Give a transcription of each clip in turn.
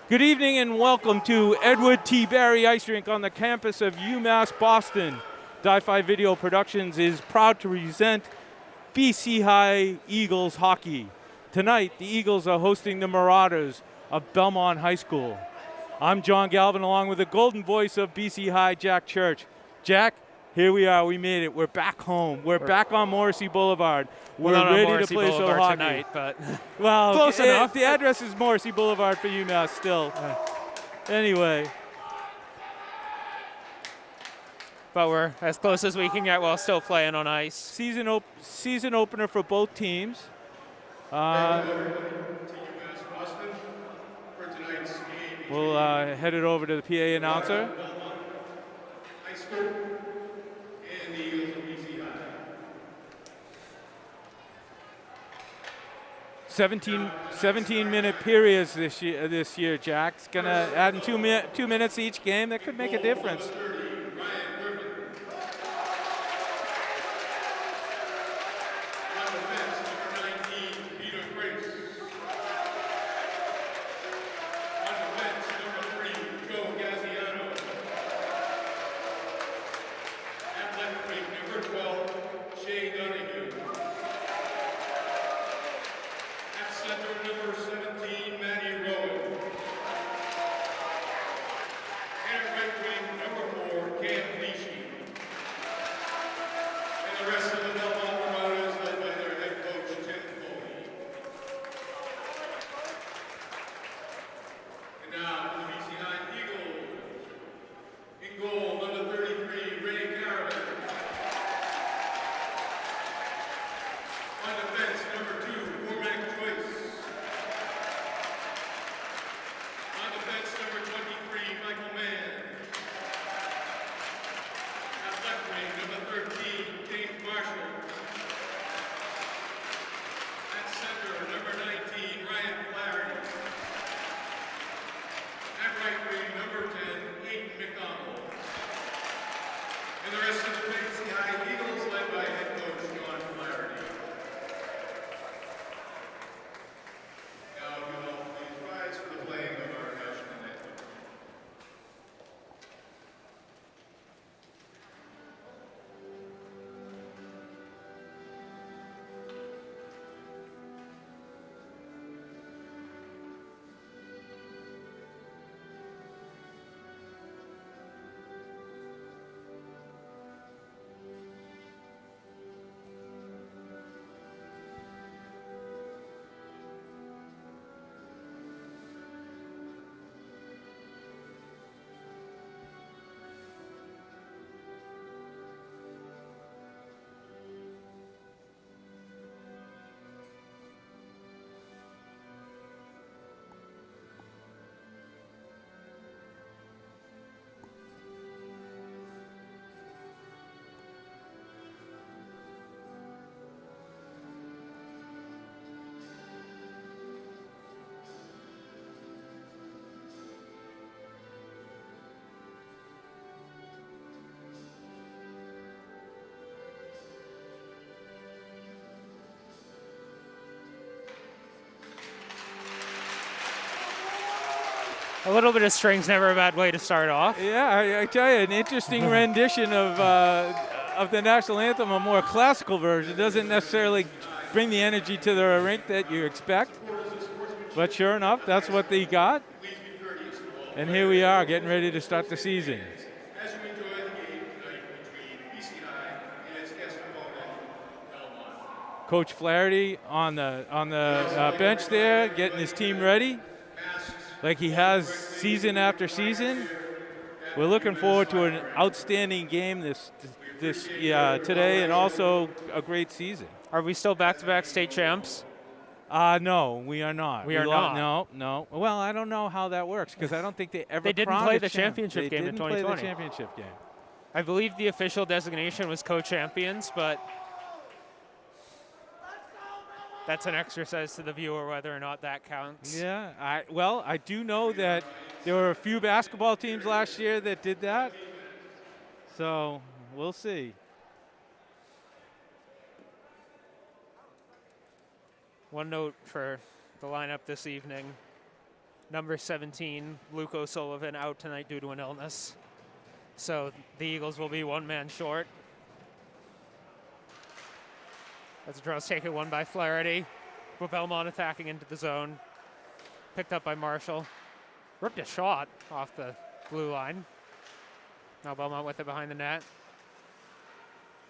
Good evening and welcome to Edward T. Barry Ice Rink on the campus of UMass Boston. DIFi Video Productions is proud to present BC High Eagles hockey. Tonight, the Eagles are hosting the Marauders of Belmont High School. I'm John Galvin along with the golden voice of BC High, Jack Church. Jack, here we are. We made it. We're back home. We're back on Morrissey Boulevard. We're ready to play some hockey tonight, but well, close enough. The address is Morrissey Boulevard for UMass still. Anyway. But we're as close as we can get while still playing on ice. Season opener for both teams. We'll head it over to the PA announcer. 17-minute periods this year, Jack. It's going to add in 2 minutes each game. That could make a difference. A little bit of string's never a bad way to start off. Yeah, I tell you, an interesting rendition of the national anthem, a more classical version. Doesn't necessarily bring the energy to the rink that you expect. But sure enough, that's what they got. And here we are, getting ready to start the season. Coach Flaherty on the bench there, getting his team ready, like he has season after season. We're looking forward to an outstanding game this today, and also a great season. Are we still back-to-back state champs? No, we are not. We are not. No. Well, I don't know how that works because I don't think they ever. They didn't play the championship game in 2020. They didn't play the championship game. I believe the official designation was co-champions, but that's an exercise to the viewer whether or not that counts. Yeah, I do know that there were a few basketball teams last year that did that. So we'll see. One note for the lineup this evening. number 17, Luke O'Sullivan, out tonight due to an illness. So the Eagles will be one man short. As the draw's taken one by Flaherty, with Belmont attacking into the zone. Picked up by Marshall. Ripped a shot off the blue line. Now Belmont with it behind the net.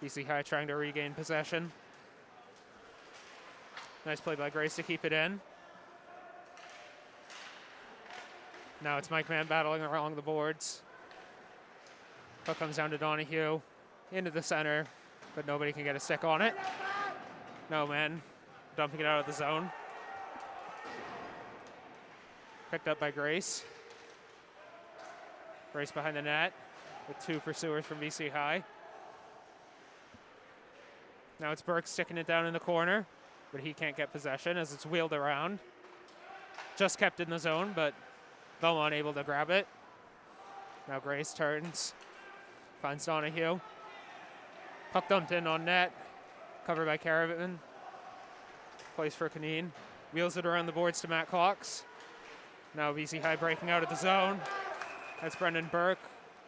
BC High trying to regain possession. Nice play by Grace to keep it in. Now it's Mike Mann battling along the boards. Puck comes down to Donahue. Into the center, but nobody can get a stick on it. No, man. Dumping it out of the zone. Picked up by Grace. Grace behind the net with 2 pursuers from BC High. Now it's Burke sticking it down in the corner, but he can't get possession as it's wheeled around. Just kept in the zone, but Belmont able to grab it. Now Grace turns, finds Donahue. Puck dumped in on net, covered by Caravan. Plays for Canine. Wheels it around the boards to Matt Cox. Now BC High breaking out of the zone. That's Brendan Burke,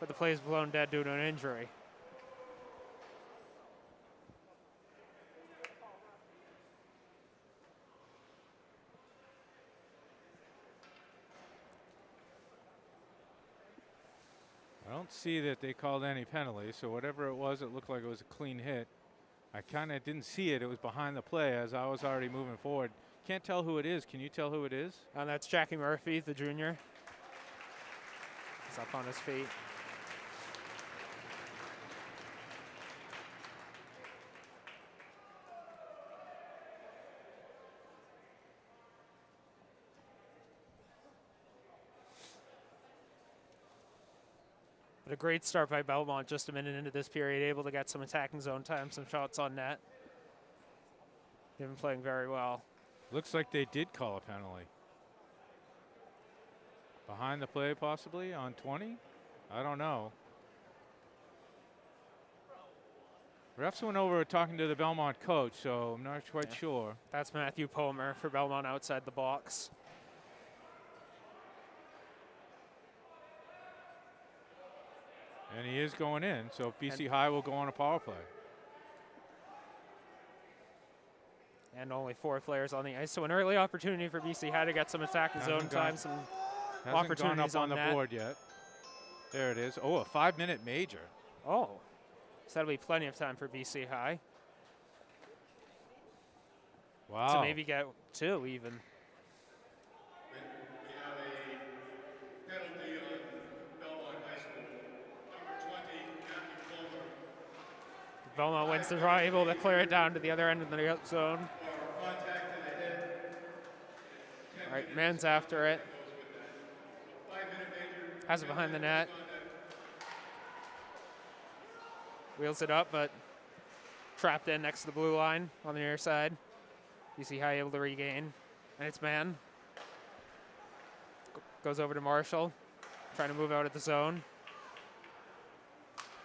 but the play is blown dead due to an injury. I don't see that they called any penalty, so whatever it looked like it was a clean hit. I kind of didn't see it. It was behind the play as I was already moving forward. Can't tell who it is. Can you tell who it is? And that's Jackie Murphy, the junior. He's up on his feet. But a great start by Belmont just a minute into this period, able to get some attacking zone time, some shots on net. They've been playing very well. Looks like they did call a penalty. Behind the play possibly on 20? I don't know. Refs went over talking to the Belmont coach, so I'm not quite sure. That's Matthew Palmer for Belmont outside the box. And he is going in, so BC High will go on a power play. And only 4 players on the ice, so an early opportunity for BC High to get some attacking zone time, some opportunities gone up on the net. board yet. There it is. Oh, a 5-minute major. Oh, so that'll be plenty of time for BC High. Wow. To maybe get 2 even. We have a penalty on Belmont High School. Number 20, Matthew Palmer. Belmont wins the draw, able to clear it down to the other end of the zone. For contact to the head. All right, Mann's after it. 5-minute major. Has it behind the net. Wheels it up, but trapped in next to the blue line on the near side. BC High able to regain, and it's Mann. Goes over to Marshall, trying to move out of the zone.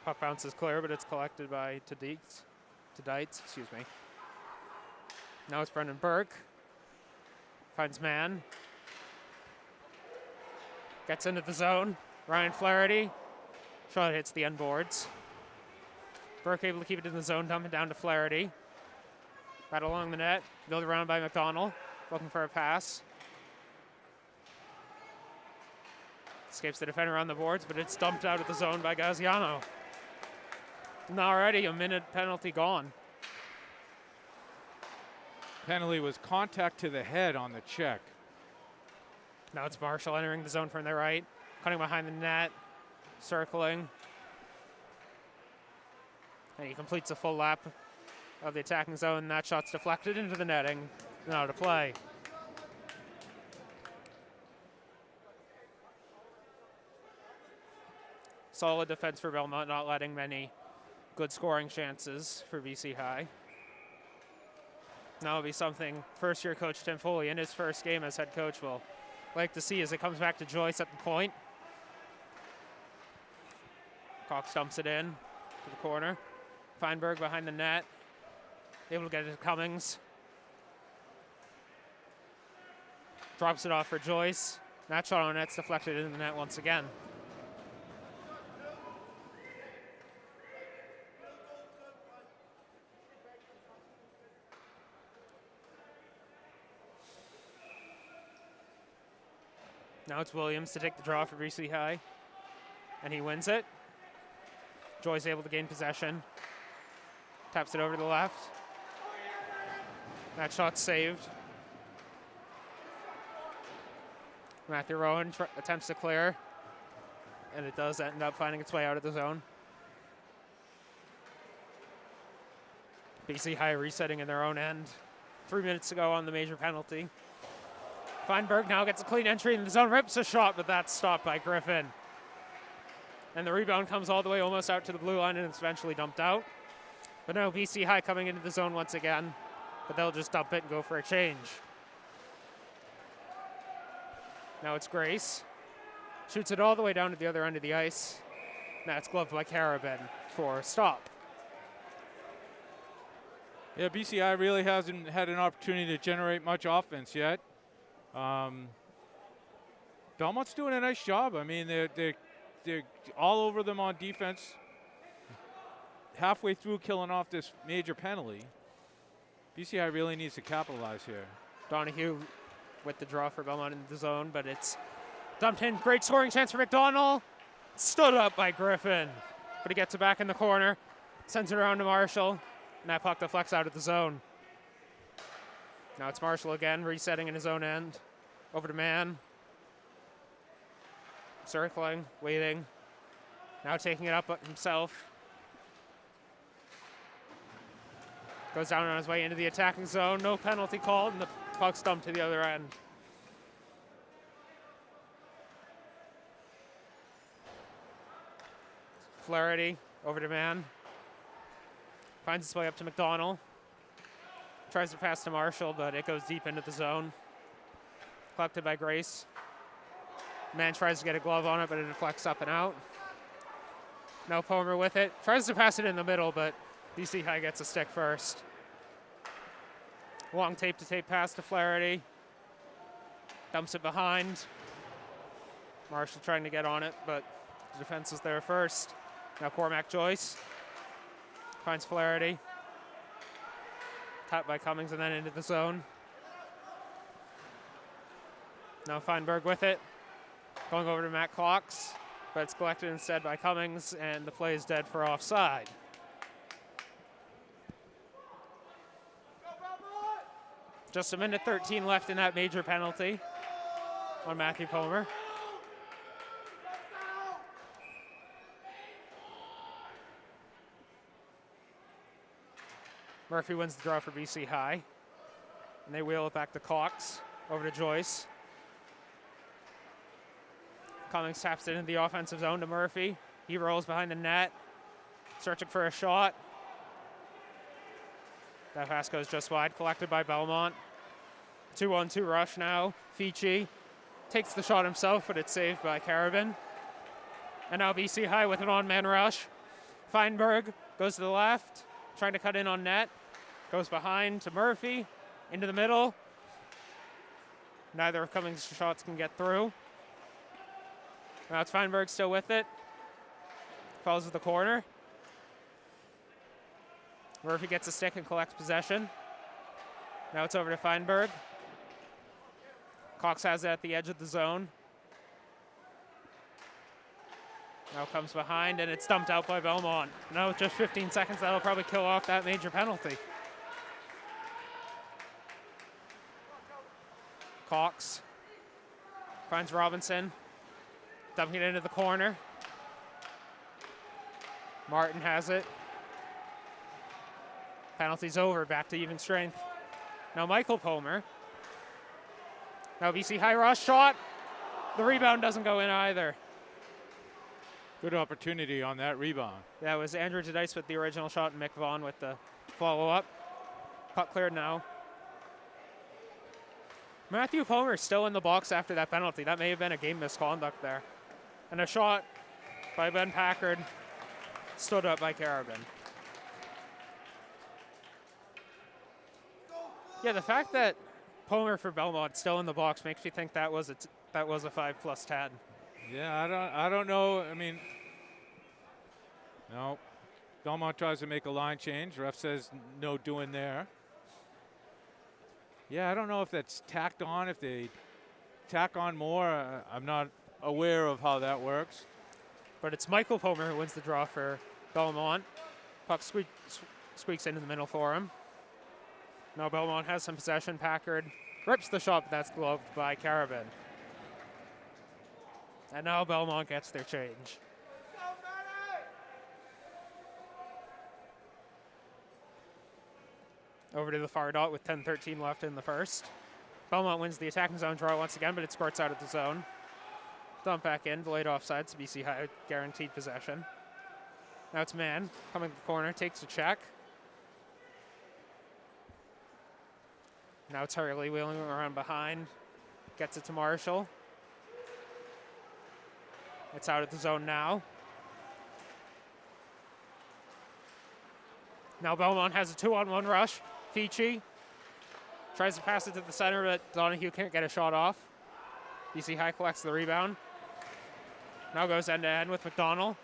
Puck bounces clear, but it's collected by Dietz, excuse me. Now it's Brendan Burke. Finds Mann. Gets into the zone. Ryan Flaherty. Shot hits the end boards. Burke able to keep it in the zone, dump it down to Flaherty. Right along the net, built around by McDonald, looking for a pass. Escapes the defender on the boards, but it's dumped out of the zone by Gaziano. And already a minute penalty gone. Penalty was contact to the head on the check. Now it's Marshall entering the zone from the right, cutting behind the net, circling. And he completes a full lap of the attacking zone. That shot's deflected into the netting. Now to play. Solid defense for Belmont, not letting many good scoring chances for BC High. Now will be something first-year coach Tim Foley in his first game as head coach will like to see as it comes back to Joyce at the point. Cox dumps it in to the corner. Feinberg behind the net, able to get it to Cummings. Drops it off for Joyce. That shot on net's deflected in the net once again. Now it's Williams to take the draw for BC High, and he wins it. Joy's able to gain possession. Taps it over to the left. That shot's saved. Matthew Rowan attempts to clear, and it does end up finding its way out of the zone. BC High resetting in their own end. 3 minutes to go on the major penalty. Feinberg now gets a clean entry in the zone, rips a shot, but that's stopped by Griffin. And the rebound comes all the way almost out to the blue line, and it's eventually dumped out. But now BC High coming into the zone once again, but they'll just dump it and go for a change. Now it's Grace. Shoots it all the way down to the other end of the ice. That's gloved by Carabin for a stop. Yeah, BCI really hasn't had an opportunity to generate much offense yet. Belmont's doing a nice job. I mean, they're all over them on defense. Halfway through killing off this major penalty. BCI really needs to capitalize here. Donahue with the draw for Belmont in the zone, but it's dumped in. Great scoring chance for McDonald. Stood up by Griffin, but he gets it back in the corner. Sends it around to Marshall, and that puck deflects out of the zone. Now it's Marshall again, resetting in his own end. Over to Mann. Circling, waiting. Now taking it up himself. Goes down on his way into the attacking zone. No penalty called, and the puck's dumped to the other end. Flaherty over to Mann. Finds his way up to McDonald. Tries to pass to Marshall, but it goes deep into the zone. Collected by Grace. Mann tries to get a glove on it, but it deflects up and out. Now Palmer with it. Tries to pass it in the middle, but BC High gets a stick first. Long tape-to-tape pass to Flaherty. Dumps it behind. Marshall trying to get on it, but the defense is there first. Now Cormac Joyce finds Flaherty. Tapped by Cummings and then into the zone. Now Feinberg with it. Going over to Matt Cox, but it's collected instead by Cummings, and the play is dead for offside. Just a minute 13 left in that major penalty on Matthew Palmer. Murphy wins the draw for BC High, and they wheel it back to Cox, over to Joyce. Cummings taps it into the offensive zone to Murphy. He rolls behind the net, searching for a shot. That pass goes just wide, collected by Belmont. 2-on-2 rush now. Fichi takes the shot himself, but it's saved by Carabin. And now BC High with an on-man rush. Feinberg goes to the left, trying to cut in on net. Goes behind to Murphy, into the middle. Neither of Cummings' shots can get through. Now it's Feinberg still with it. Falls to the corner. Murphy gets a stick and collects possession. Now it's over to Feinberg. Cox has it at the edge of the zone. Now comes behind, and it's dumped out by Belmont. Now with just 15 seconds, that'll probably kill off that major penalty. Cox finds Robinson. Dumping it into the corner. Martin has it. Penalty's over, back to even strength. Now Michael Palmer. Now BC High rush shot. The rebound doesn't go in either. Good opportunity on that rebound. That was Andrew Jedice with the original shot and Mick Vaughn with the follow-up. Puck cleared now. Matthew Palmer still in the box after that penalty. That may have been a game misconduct there. And a shot by Ben Packard, stood up by Carabin. Yeah, the fact that Palmer for Belmont still in the box makes me think that was a 5+10. Yeah, I don't know. I mean, no. Belmont tries to make a line change. Ref says no doing there. Yeah, I don't know if that's tacked on. If they tack on more, I'm not aware of how that works. But it's Michael Palmer who wins the draw for Belmont. Puck squeaks into the middle for him. Now Belmont has some possession. Packard rips the shot, but that's gloved by Carabin. And now Belmont gets their change. Over to the far dot with 10:13 left in the first. Belmont wins the attacking zone draw once again, but it squirts out of the zone. Dump back in, delayed offside, so BC High guaranteed possession. Now it's Mann coming to the corner, takes a check. Now it's Hurley wheeling around behind, gets it to Marshall. It's out of the zone now. Now Belmont has a 2-on-1 rush. Fichi tries to pass it to the center, but Donahue can't get a shot off. BC High collects the rebound. Now goes end-to-end with McDonald.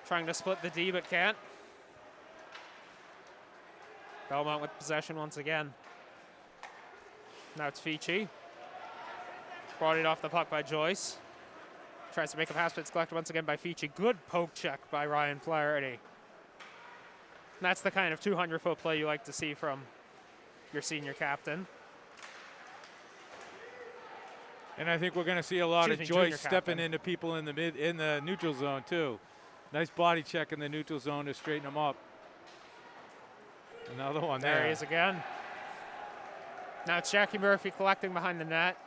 Trying to split the D, but can't. Belmont with possession once again. Now it's Fichi. Brought it off the puck by Joyce. Tries to make a pass, but it's collected once again by Fichi. Good poke check by Ryan Flaherty. And that's the kind of 200-foot play you like to see from your senior captain. And I think we're going to see a lot of Joyce stepping into people in the neutral zone too. Nice body check in the neutral zone to straighten them up. Another one there. There he is again. Now it's Jackie Murphy collecting behind the net.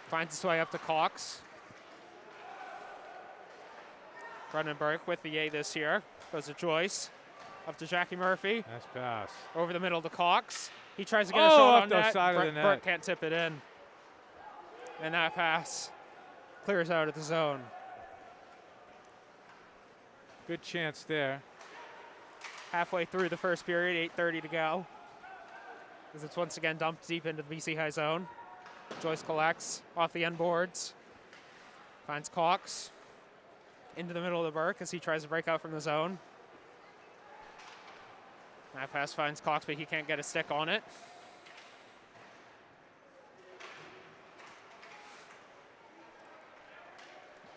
Finds his way up to Cox. Brendan Burke with the A this year. Goes to Joyce. Up to Jackie Murphy. Nice pass. Over the middle to Cox. He tries to get a shot on net. Side of the net. Burke can't tip it in. And that pass clears out of the zone. Good chance there. Halfway through the first period, 8:30 to go. As it's once again dumped deep into the BC High zone. Joyce collects off the end boards. Finds Cox. Into the middle of the Burke as he tries to break out from the zone. That pass finds Cox, but he can't get a stick on it.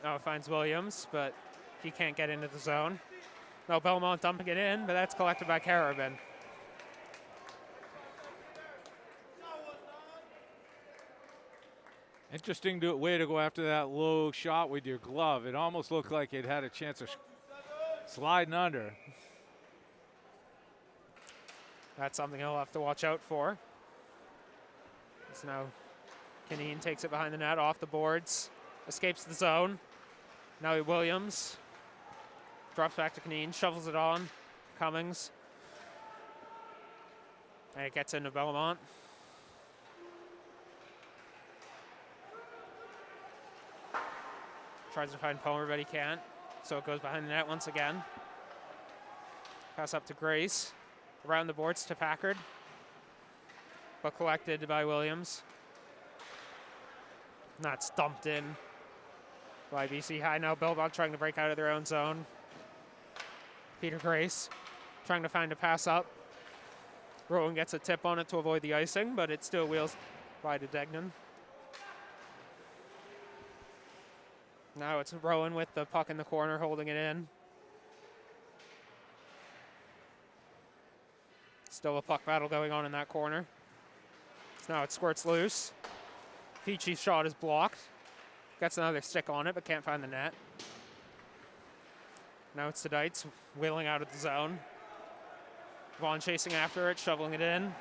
Now it finds Williams, but he can't get into the zone. No, Belmont dumping it in, but that's collected by Carabin. Interesting way to go after that low shot with your glove. It almost looked like it had a chance of sliding under. That's something he'll have to watch out for. So now Kineen takes it behind the net, off the boards, escapes the zone. Now Williams drops back to Kineen, shovels it on. Cummings. And it gets into Belmont. Tries to find Palmer, but he can't. So it goes behind the net once again. Pass up to Grace. Around the boards to Packard. But collected by Williams. Not stumped in by BC High. Now Belmont trying to break out of their own zone. Peter Grace trying to find a pass up. Rowan gets a tip on it to avoid the icing, but it still wheels by to Degnan. Now it's Rowan with the puck in the corner, holding it in. Still a puck battle going on in that corner. So now it squirts loose. Fichi's shot is blocked. Gets another stick on it, but can't find the net. Now it's Sedites wheeling out of the zone. Vaughn chasing after it, shoveling it in.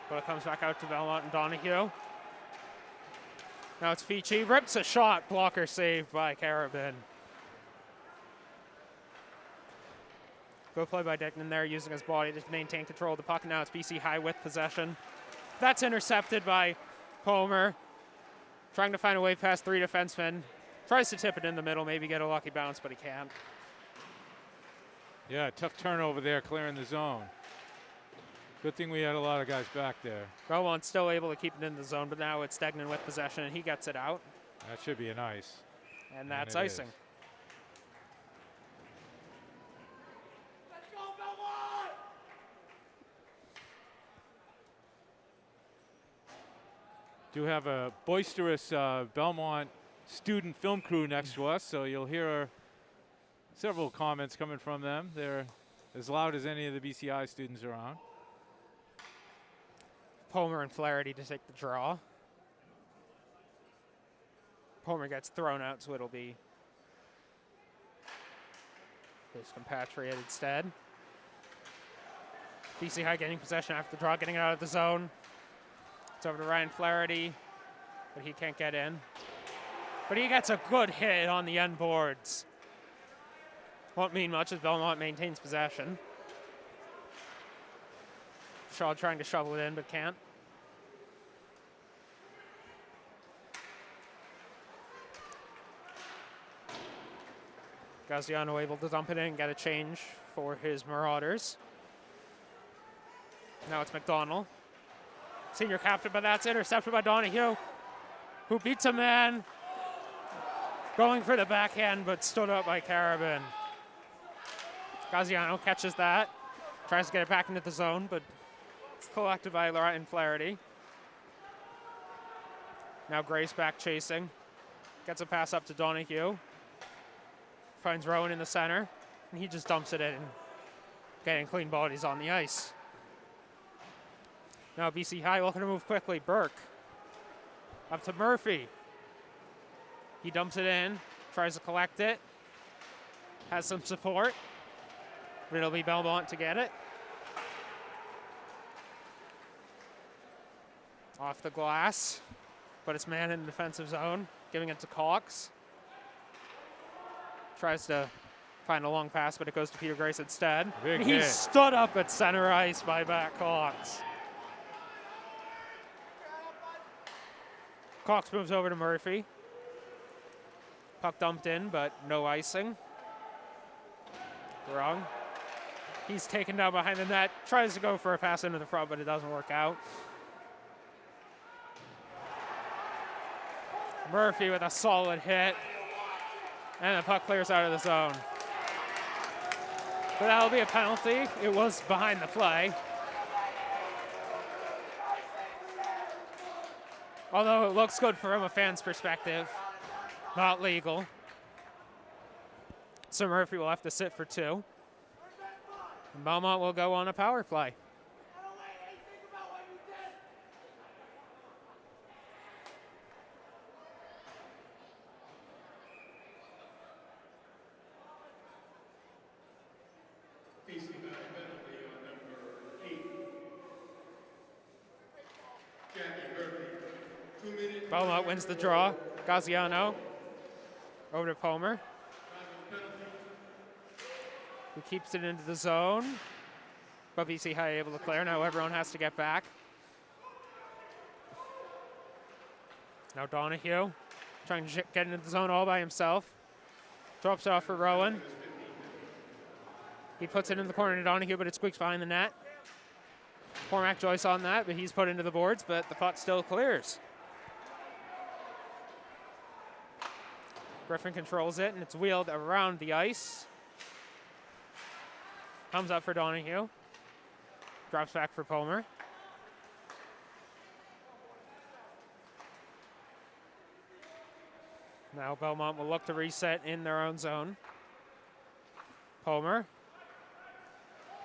But it comes back out to Belmont and Donahue. Now it's Fichi, rips a shot, blocker saved by Carabin. Good play by Dickman there, using his body to maintain control of the puck. Now it's BC High with possession. That's intercepted by Palmer. Trying to find a way past three defensemen. Tries to tip it in the middle, maybe get a lucky bounce, but he can't. Yeah, tough turnover there, clearing the zone. Good thing we had a lot of guys back there. Belmont's still able to keep it in the zone, but now it's Stegman with possession, and he gets it out. That should be an ice. And that's it icing. is. Do have a boisterous Belmont student film crew next to us, so you'll hear several comments coming from them. They're as loud as any of the BCI students around. Palmer and Flaherty to take the draw. Palmer gets thrown out, so it'll be his compatriot instead. BC High getting possession after the draw, getting it out of the zone. It's over to Ryan Flaherty, but he can't get in. But he gets a good hit on the end boards. Won't mean much as Belmont maintains possession. Shaw trying to shovel it in, but can't. Gaziano able to dump it in and get a change for his Marauders. Now it's McDonald. Senior captain, but that's intercepted by Donahue, who beats a man. Going for the backhand, but stood up by Carabin. Gaziano catches that. Tries to get it back into the zone, but it's collected by Ryan Flaherty. Now Grace back chasing. Gets a pass up to Donahue. Finds Rowan in the center, and he just dumps it in, getting clean bodies on the ice. Now BC High looking to move quickly. Burke up to Murphy. He dumps it in, tries to collect it, has some support, but it'll be Belmont to get it. Off the glass, but it's man in the defensive zone, giving it to Cox. Tries to find a long pass, but it goes to Peter Grace instead. Big He's hit. stood up at center ice by Matt Cox. Cox moves over to Murphy. Puck dumped in, but no icing. Wrong. He's taken down behind the net. Tries to go for a pass into the front, but it doesn't work out. Murphy with a solid hit. And the puck clears out of the zone. But that'll be a penalty. It was behind the play. Although it looks good from a fan's perspective. Not legal. So Murphy will have to sit for 2. And Belmont will go on a power play. BC High penalty on number 8. Jackie Murphy. 2 minutes. Belmont wins the draw. Gaziano over to Palmer, who keeps it into the zone. But BC High able to clear. Now everyone has to get back. Now Donahue trying to get into the zone all by himself. Drops it off for Rowan. He puts it in the corner to Donahue, but it squeaks behind the net. Cormac Joyce on that, but he's put into the boards, but the puck still clears. Griffin controls it, and it's wheeled around the ice. Comes up for Donahue. Drops back for Palmer. Now Belmont will look to reset in their own zone. Palmer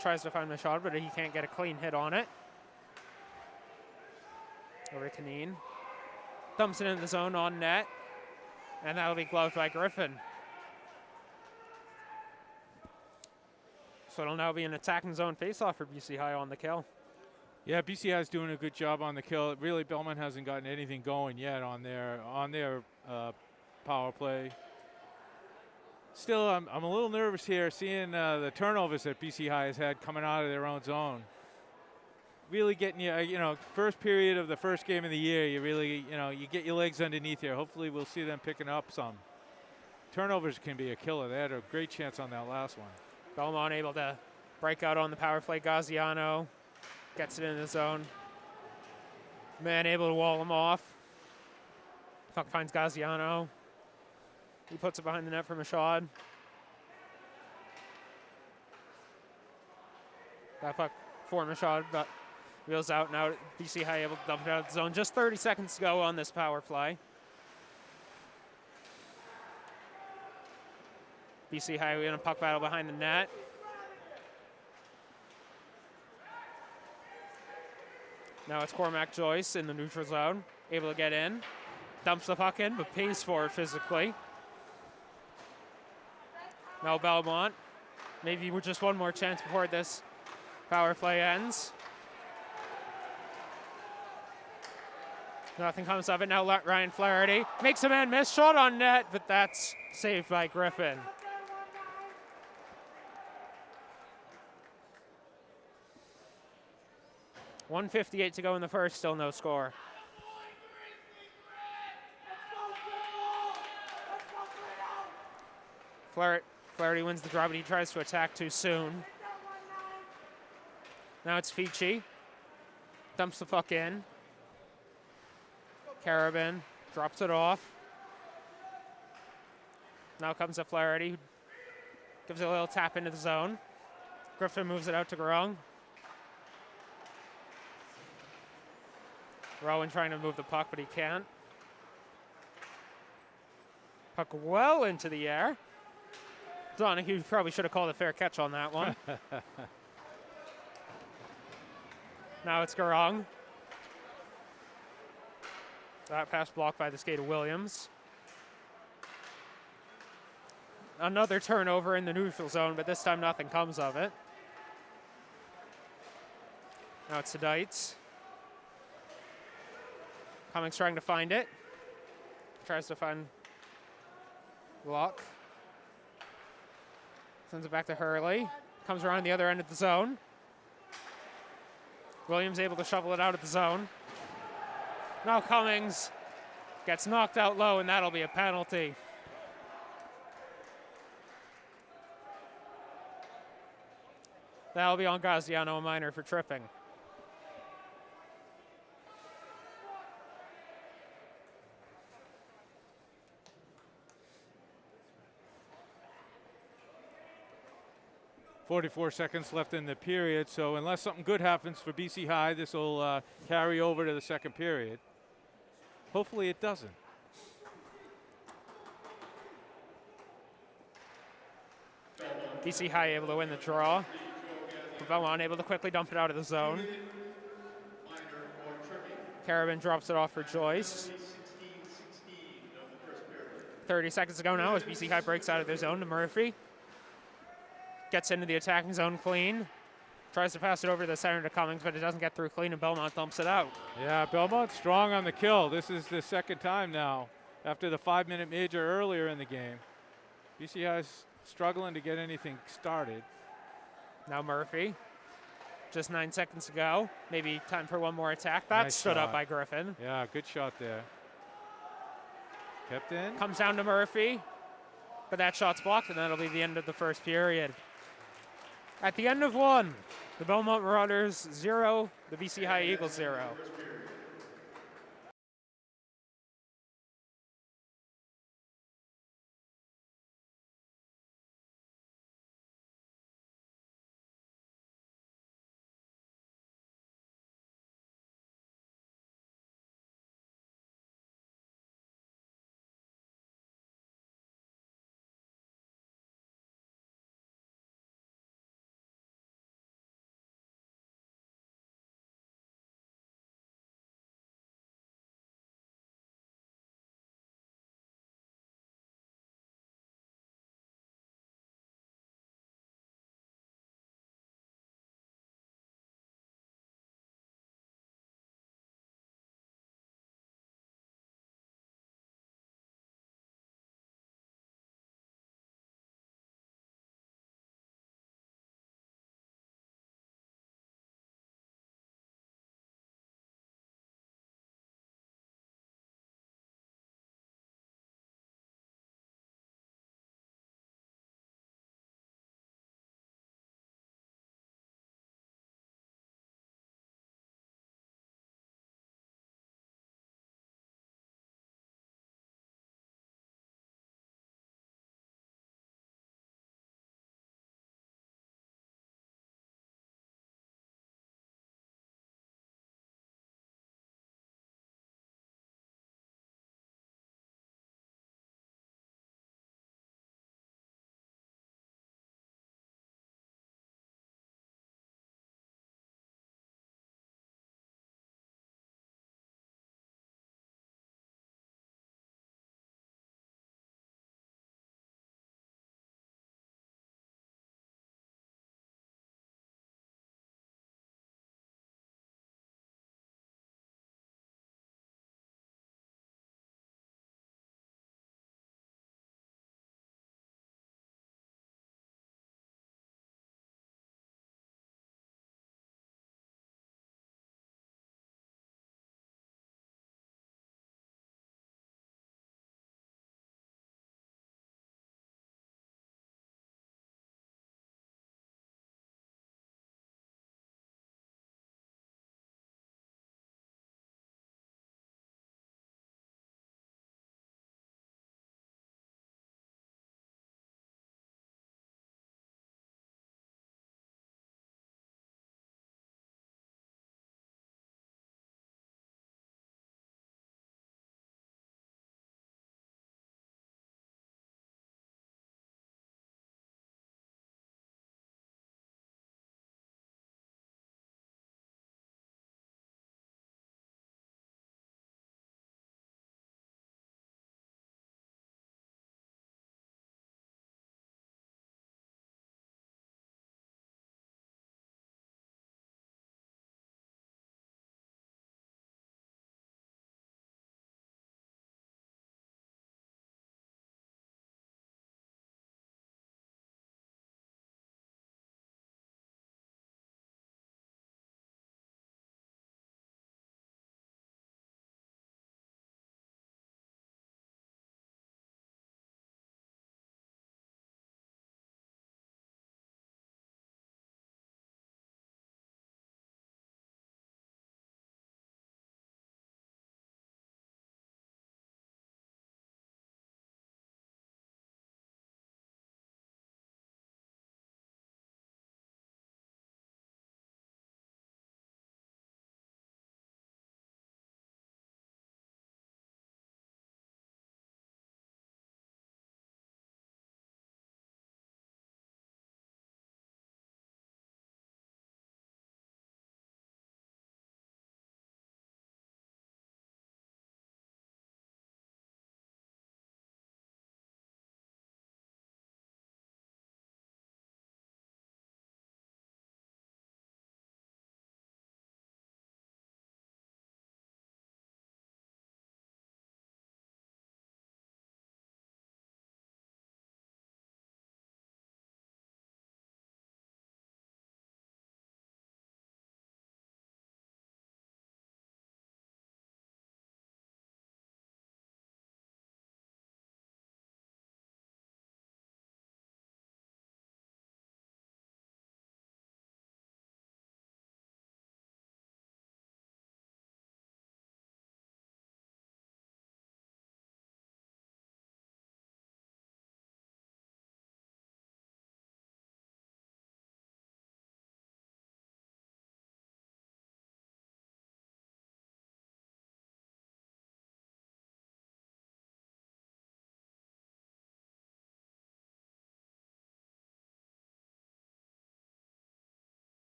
tries to find the shot, but he can't get a clean hit on it. Over to Canine. Dumps it in the zone on net. And that'll be gloved by Griffin. So it'll now be an attacking zone faceoff for BC High on the kill. Yeah, BC High is doing a good job on the kill. Really, Belmont hasn't gotten anything going yet on their power play. Still, I'm a little nervous here seeing the turnovers that BC High has had coming out of their own zone. Really getting you, first period of the first game of the year, you really, you get your legs underneath here. Hopefully we'll see them picking up some. Turnovers can be a killer. They had a great chance on that last one. Belmont able to break out on the power play. Gaziano gets it in the zone. Man able to wall him off. Puck finds Gaziano. He puts it behind the net for Mashad. That puck for Mashad, but wheels out now. BC High able to dump it out of the zone. Just 30 seconds to go on this power play. BC High in a puck battle behind the net. Now it's Cormac Joyce in the neutral zone, able to get in. Dumps the puck in, but pays for it physically. Now Belmont. Maybe with just one more chance before this power play ends. Nothing comes of it. Now Ryan Flaherty makes a man miss. Shot on net, but that's saved by Griffin. .158 to go in the first, still no score. Flaherty wins the draw, but he tries to attack too soon. Now it's Fichi. Dumps the puck in. Carabin drops it off. Now comes a Flaherty, who gives it a little tap into the zone. Griffin moves it out to Garong. Rowan trying to move the puck, but he can't. Puck well into the air. Donahue probably should have called a fair catch on that one. Now it's Garong. That pass blocked by the skate of Williams. Another turnover in the neutral zone, but this time nothing comes of it. Now it's Sedites. Cummings trying to find it. Tries to find Block. Sends it back to Hurley. Comes around the other end of the zone. Williams able to shovel it out of the zone. Now Cummings gets knocked out low, and that'll be a penalty. That'll be on Gaziano, a minor for tripping. .44 seconds left in the period, so unless something good happens for BC High, this will carry over to the second period. Hopefully it doesn't. BC High able to win the draw. Belmont able to quickly dump it out of the zone. Carabin drops it off for Joyce. 30 seconds to go now as BC High breaks out of their zone to Murphy. Gets into the attacking zone clean. Tries to pass it over to the center to Cummings, but it doesn't get through clean, and Belmont dumps it out. Yeah, Belmont's strong on the kill. This is the second time now after the 5-minute major earlier in the game. BC High's struggling to get anything started. Now Murphy. Just 9 seconds to go. Maybe time for one more attack. That Nice stood shot. up by Griffin. Yeah, good shot there. Kept in. Comes down to Murphy, but that shot's blocked, and that'll be the end of the first period. At the end of one, the Belmont Marauders 0, the BC High Eagles 0.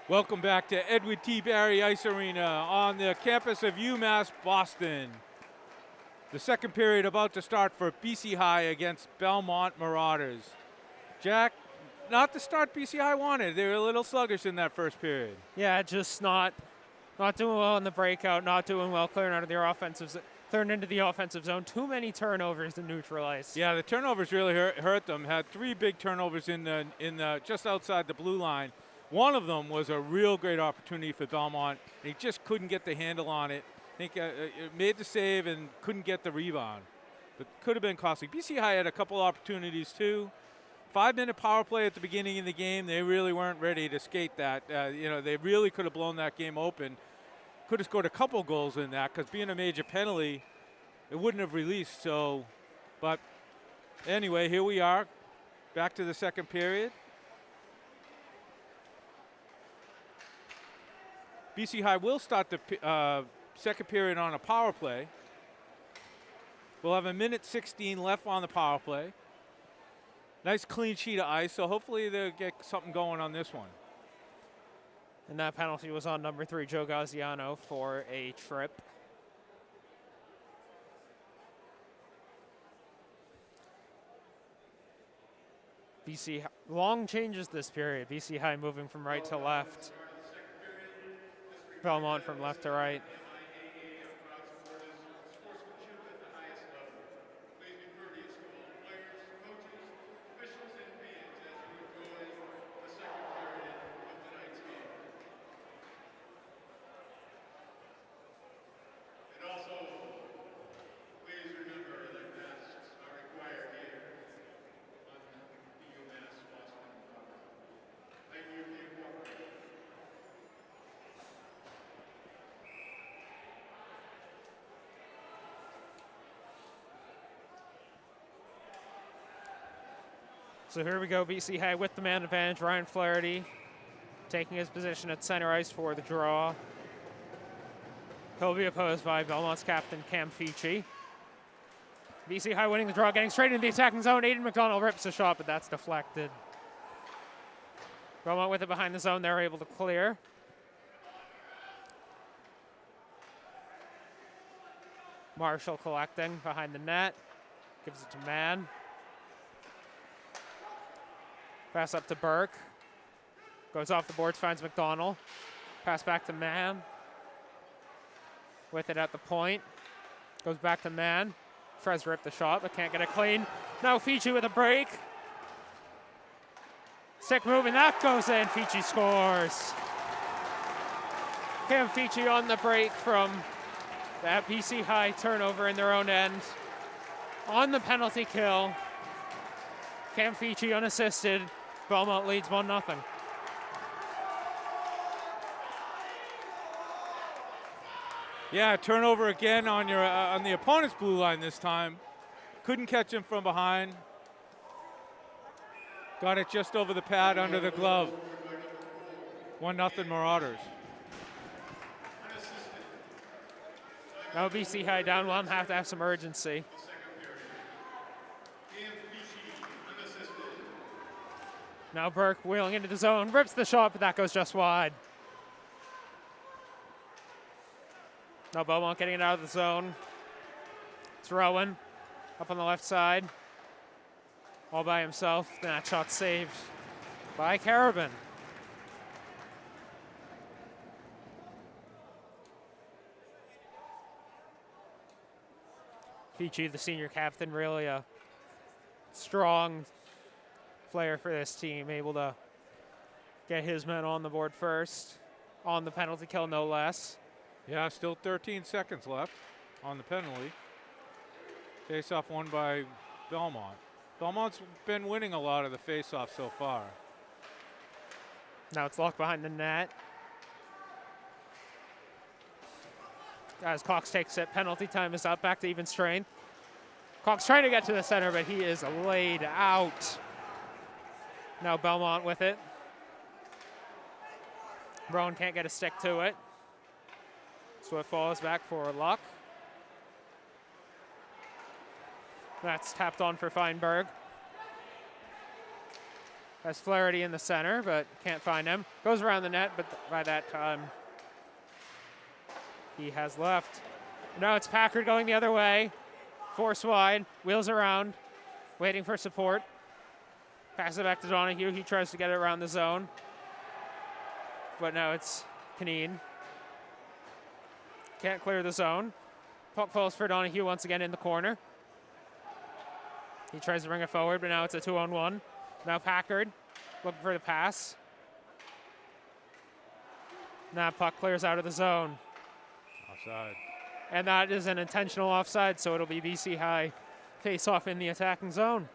Welcome back to Edward T. Barry Ice Arena on the campus of UMass Boston. The second period about to start for BC High against Belmont Marauders. Jack, not the start BC High wanted. They were a little sluggish in that first period. Yeah, just not doing well in the breakout, not doing well clearing out of their clearing into the offensive zone. Too many turnovers to neutralize. Yeah, the turnovers really hurt them. Had 3 big turnovers in the just outside the blue line. One of them was a real great opportunity for Belmont. They just couldn't get the handle on it. I think made the save and couldn't get the rebound. But could have been costly. BC High had a couple opportunities too. 5-minute power play at the beginning of the game. They really weren't ready to skate that. They really could have blown that game open. Could have scored a couple goals in that because being a major penalty, it wouldn't have released. So, but anyway, here we are, back to the second period. BC High will start the second period on a power play. We'll have 1:16 left on the power play. Nice clean sheet of ice, so hopefully they'll get something going on this one. And that penalty was on number 3, Joe Gaziano, for a trip. BC High, long changes this period. BC High moving from right to left. Belmont from left to right. So here we go, BC High with the man advantage. Ryan Flaherty taking his position at center ice for the draw. He'll be opposed by Belmont's captain, Cam Feechy. BC High winning the draw, getting straight into the attacking zone. Aiden McDonald rips a shot, but that's deflected. Belmont with it behind the zone, they're able to clear. Marshall collecting behind the net, gives it to Mann. Pass up to Burke. Goes off the boards, finds McDonald. Pass back to Mann. With it at the point. Goes back to Mann. Tries to rip the shot, but can't get it clean. Now Feechy with a break. Stick move, and that goes in. Feechy scores. Cam Feechy on the break from that BC High turnover in their own end. On the penalty kill. Cam Feechy unassisted. Belmont leads 1-0. Yeah, turnover again on the opponent's blue line this time. Couldn't catch him from behind. Got it just over the pad under the glove. 1-0 Marauders. Now BC High down 1, have to have some urgency. Now Burke wheeling into the zone, rips the shot, but that goes just wide. Now Belmont getting it out of the zone. It's Rowan up on the left side. All by himself. That shot saved by Carabin. Feechy, the senior captain, really a strong player for this team, able to get his men on the board first, on the penalty kill no less. Yeah, still 13 seconds left on the penalty. Face-off won by Belmont. Belmont's been winning a lot of the face-off so far. Now it's locked behind the net. As Cox takes it, penalty time is up, back to even strength. Cox trying to get to the center, but he is laid out. Now Belmont with it. Rowan can't get a stick to it. Swift falls back for Luck. That's tapped on for Feinberg. Has Flaherty in the center, but can't find him. Goes around the net, but by that time, he has left. Now it's Packard going the other way. Force wide, wheels around, waiting for support. Pass it back to Donahue. He tries to get it around the zone. But now it's Canine. Can't clear the zone. Puck falls for Donahue once again in the corner. He tries to bring it forward, but now it's a 2-on-1. Now Packard looking for the pass. Now puck clears out of the zone. Offside. And that is an intentional offside, so it'll be BC High face off in the attacking zone.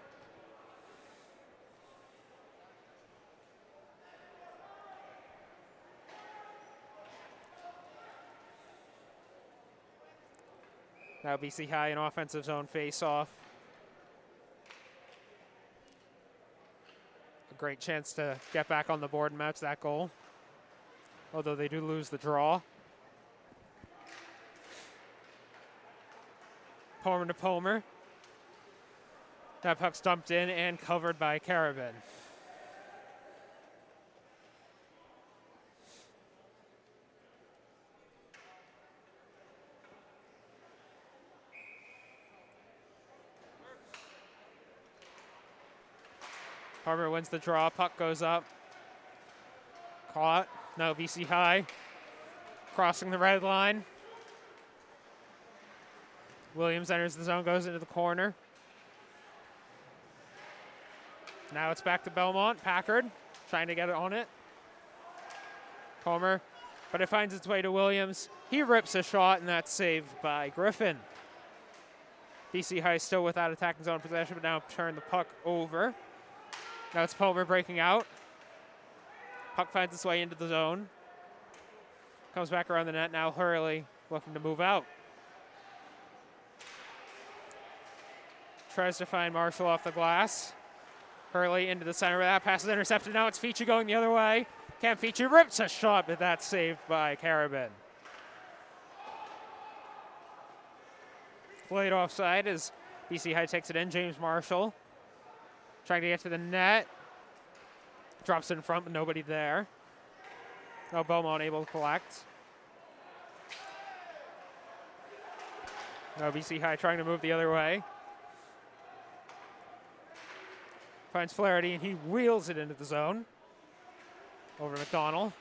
Now BC High in offensive zone face off. A great chance to get back on the board and match that goal. Although they do lose the draw. Palmer to Palmer. That puck's dumped in and covered by Carabin. Palmer wins the draw. Puck goes up. Caught. Now BC High crossing the red line. Williams enters the zone, goes into the corner. Now it's back to Belmont. Packard trying to get it on it. Palmer, but it finds its way to Williams. He rips a shot, and that's saved by Griffin. BC High still without attacking zone possession, but now turn the puck over. Now it's Palmer breaking out. Puck finds its way into the zone. Comes back around the net. Now Hurley looking to move out. Tries to find Marshall off the glass. Hurley into the center. That pass is intercepted. Now it's Feature going the other way. Can't Feature rips a shot, but that's saved by Carabin. Played offside as BC High takes it in. James Marshall trying to get to the net. Drops it in front, but nobody there. Now Belmont able to collect. Now BC High trying to move the other way. Finds Flaherty, and he wheels it into the zone. Over to McDonald.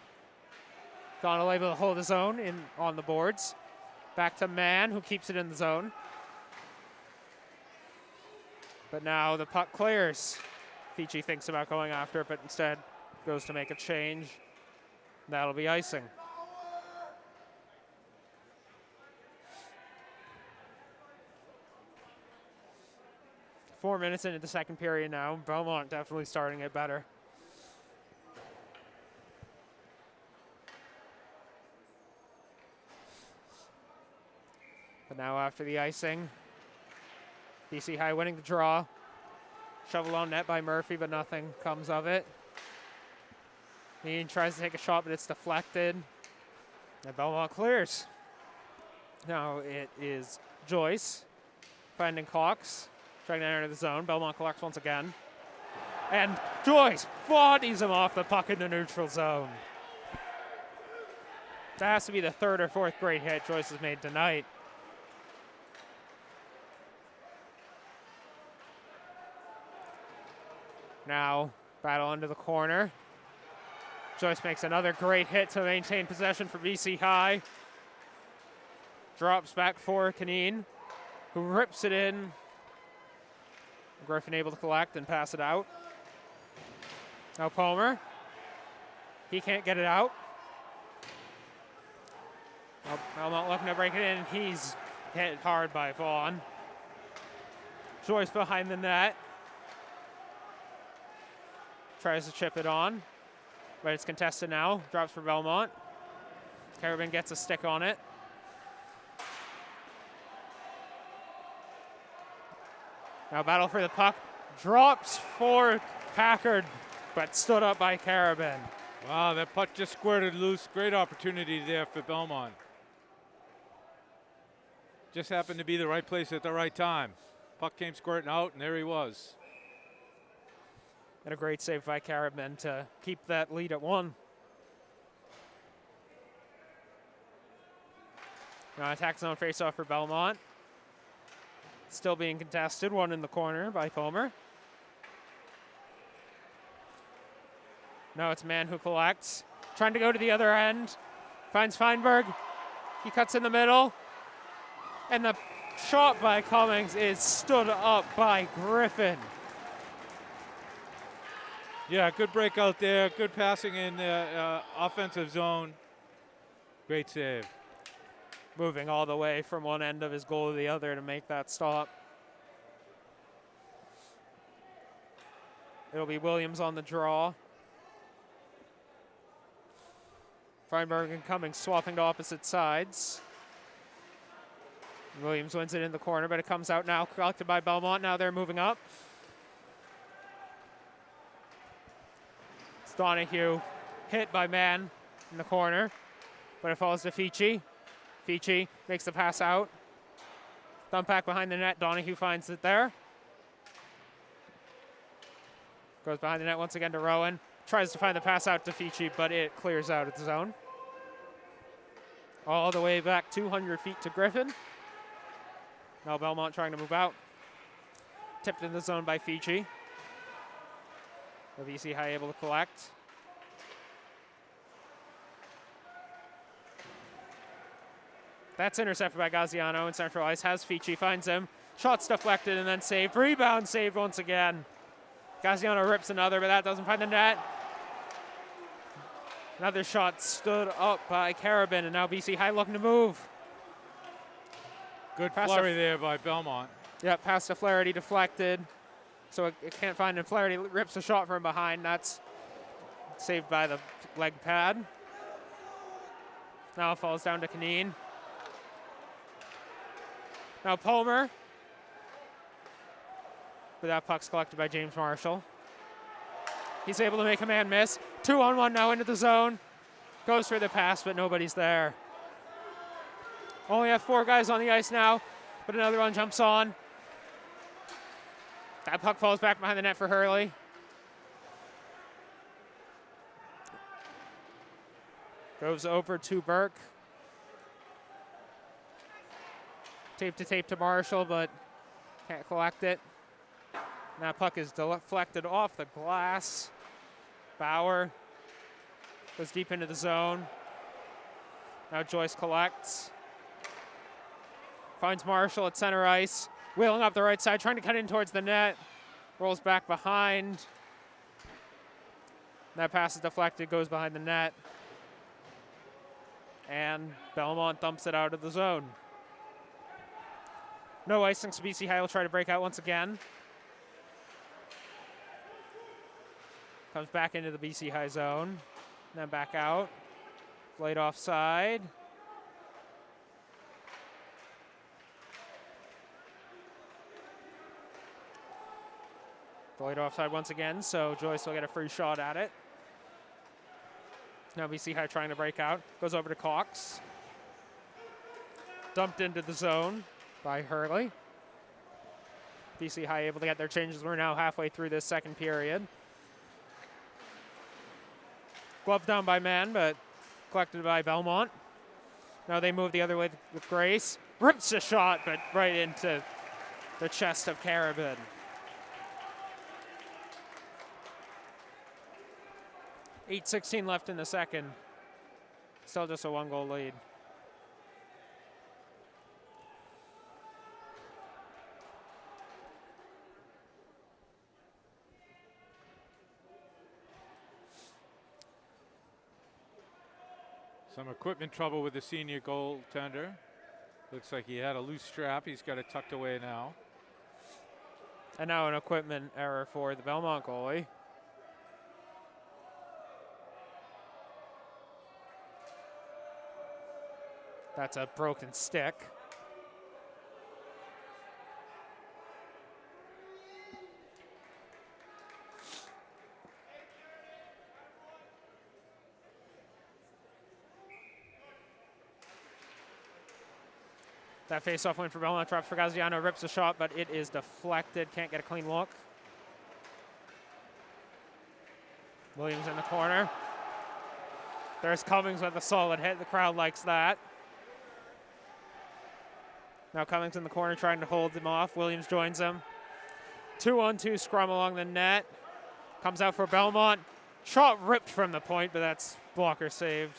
McDonald able to hold his own on the boards. Back to Mann, who keeps it in the zone. But now the puck clears. Fiji thinks about going after it, but instead goes to make a change. That'll be icing. Four minutes into the second period now. Belmont definitely starting it better. But now after the icing, BC High winning the draw. Shovel on net by Murphy, but nothing comes of it. He tries to take a shot, but it's deflected. And Belmont clears. Now it is Joyce finding Cox. Trying to enter the zone. Belmont collects once again. And Joyce bodies him off the puck in the neutral zone. That has to be the third or fourth great hit Joyce has made tonight. Now, battle into the corner. Joyce makes another great hit to maintain possession for BC High. Drops back for Canine, who rips it in. Griffin able to collect and pass it out. Now Palmer. He can't get it out. Belmont looking to break it in. He's hit hard by Vaughn. Joyce behind the net. Tries to chip it on, but it's contested now. Drops for Belmont. Carabin gets a stick on it. Now battle for the puck. Drops for Packard, but stood up by Carabin. Wow, that puck just squirted loose. Great opportunity there for Belmont. Just happened to be the right place at the right time. Puck came squirting out, and there he was. And a great save by Carabin to keep that lead at 1. Now attack zone face-off for Belmont. Still being contested, 1 in the corner by Palmer. Now it's Mann who collects. Trying to go to the other end. Finds Feinberg. He cuts in the middle. And the shot by Cummings is stood up by Griffin. Yeah, good break out there. Good passing in the offensive zone. Great save. Moving all the way from one end of his goal to the other to make that stop. It'll be Williams on the draw. Feinberg and Cummings swapping to opposite sides. Williams wins it in the corner, but it comes out now, collected by Belmont. Now they're moving up. It's Donahue hit by Mann in the corner, but it falls to Fici. Fici makes the pass out. Dump back behind the net. Donahue finds it there. Goes behind the net once again to Rowan. Tries to find the pass out to Fici, but it clears out of the zone. All the way back 200 feet to Griffin. Now Belmont trying to move out. Tipped in the zone by Fici. The BC High able to collect. That's intercepted by Gaziano in central ice. Has Fici, finds him. Shots deflected and then saved. Rebound saved once again. Gaziano rips another, but that doesn't find the net. Another shot stood up by Carabin, and now BC High looking to move. Good flurry there by Belmont. Yep, pass to Flaherty deflected. So it can't find him. Flaherty rips a shot from behind. That's saved by the leg pad. Now it falls down to Canine. Now Palmer. But that puck's collected by James Marshall. He's able to make a man miss. 2-on-1 now into the zone. Goes for the pass, but nobody's there. Only have 4 guys on the ice now, but another one jumps on. That puck falls back behind the net for Hurley. Goes over to Burke. Tape to Marshall, but can't collect it. Now puck is deflected off the glass. Bauer goes deep into the zone. Now Joyce collects. Finds Marshall at center ice. Wheeling up the right side, trying to cut in towards the net. Rolls back behind. That pass is deflected, goes behind the net. And Belmont dumps it out of the zone. No icing, so BC High will try to break out once again. Comes back into the BC High zone. Then back out. Played offside. Played offside once again, so Joyce will get a free shot at it. Now BC High trying to break out. Goes over to Cox. Dumped into the zone by Hurley. BC High able to get their changes. We're now halfway through this second period. Glove down by Mann, but collected by Belmont. Now they move the other way with Grace. Rips a shot, but right into the chest of Carabin. 8:16 left in the second. Still just a 1-goal lead. Some equipment trouble with the senior goaltender. Looks like he had a loose strap. He's got it tucked away now. And now an equipment error for the Belmont goalie. That's a broken stick. That face-off win for Belmont, drops for Gaziano, rips a shot, but it is deflected. Can't get a clean look. Williams in the corner. There's Cummings with a solid hit. The crowd likes that. Now Cummings in the corner trying to hold him off. Williams joins him. 2-on-2 scrum along the net. Comes out for Belmont. Shot ripped from the point, but that's blocker saved.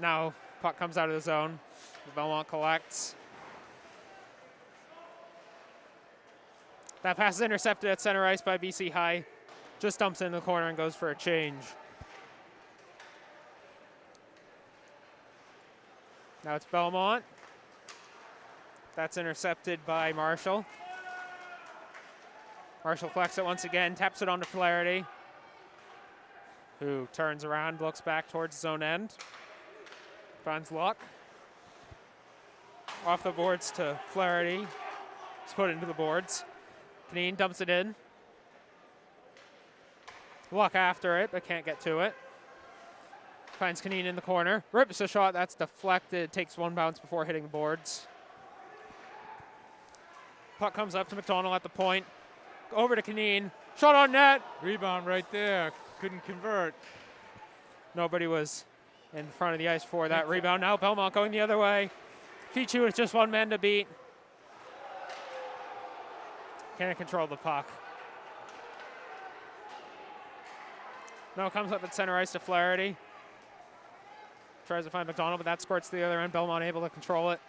Now puck comes out of the zone. Belmont collects. That pass is intercepted at center ice by BC High. Just dumps it in the corner and goes for a change. Now it's Belmont. That's intercepted by Marshall. Marshall collects it once again, taps it onto Flaherty, who turns around, looks back towards zone end. Finds Luck. Off the boards to Flaherty. It's put into the boards. Kneen dumps it in. Luck after it, but can't get to it. Finds Kaneen in the corner. Rips a shot, that's deflected. Takes one bounce before hitting the boards. Puck comes up to McDonald at the point. Over to Kaneen. Shot on net. Rebound right there. Couldn't convert. Nobody was in front of the ice for that rebound. Now Belmont going the other way. Fichu with just one man to beat. Can't control the puck. Now comes up at center ice to Flaherty. Tries to find McDonald, but that squirts to the other end. Belmont able to control it.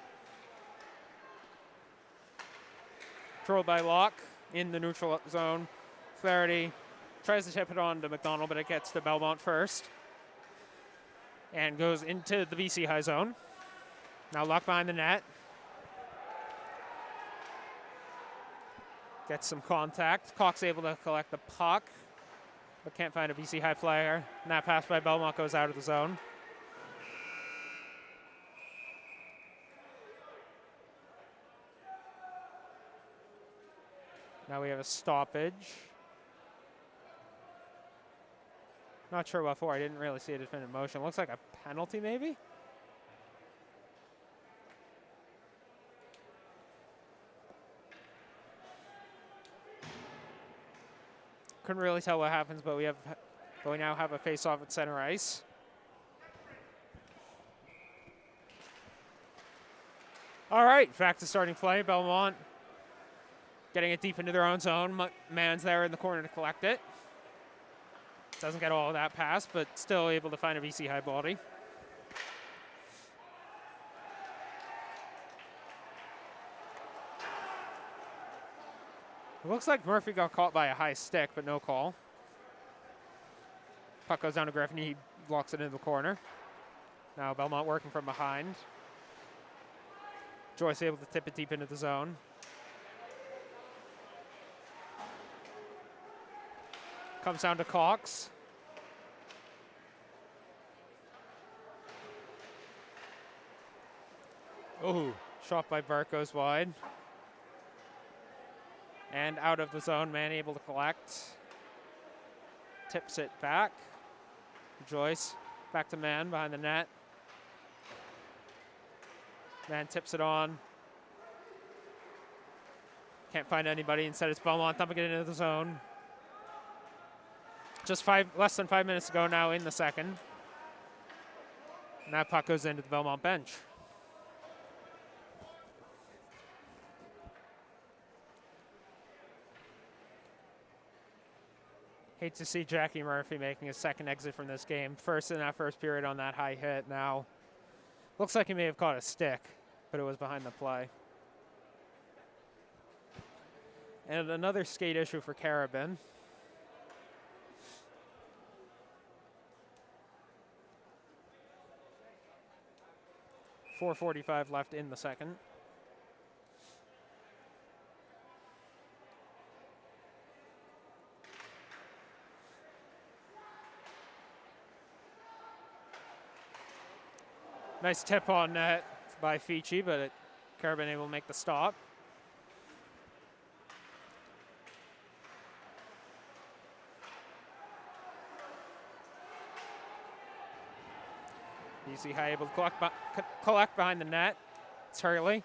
Controlled by Locke in the neutral zone. Flaherty tries to tip it on to McDonald, but it gets to Belmont first. And goes into the BC High zone. Now Locke behind the net. Gets some contact. Cox able to collect the puck, but can't find a BC High player. And that pass by Belmont goes out of the zone. Now we have a stoppage. Not sure what for. I didn't really see a definitive motion. Looks like a penalty, maybe? Couldn't really tell what happens, but we now have a face-off at center ice. All right, back to starting play. Belmont getting it deep into their own zone. Man's there in the corner to collect it. Doesn't get all of that pass, but still able to find a BC High body. It looks like Murphy got caught by a high stick, but no call. Puck goes down to Griffin. He blocks it into the corner. Now Belmont working from behind. Joyce able to tip it deep into the zone. Comes down to Cox. Oh, shot by Burke goes wide. And out of the zone, man able to collect. Tips it back. Joyce back to man behind the net. Man tips it on. Can't find anybody. Instead, it's Belmont dumping it into the zone. Just less than 5 minutes to go now in the second. And that puck goes into the Belmont bench. Hate to see Jackie Murphy making his second exit from this game. First in that first period on that high hit. Now, looks like he may have caught a stick, but it was behind the play. And another skate issue for Carabin. .445 left in the second. Nice tip on net by Fichi, but Carabin able to make the stop. BC High able to collect behind the net. It's Hurley.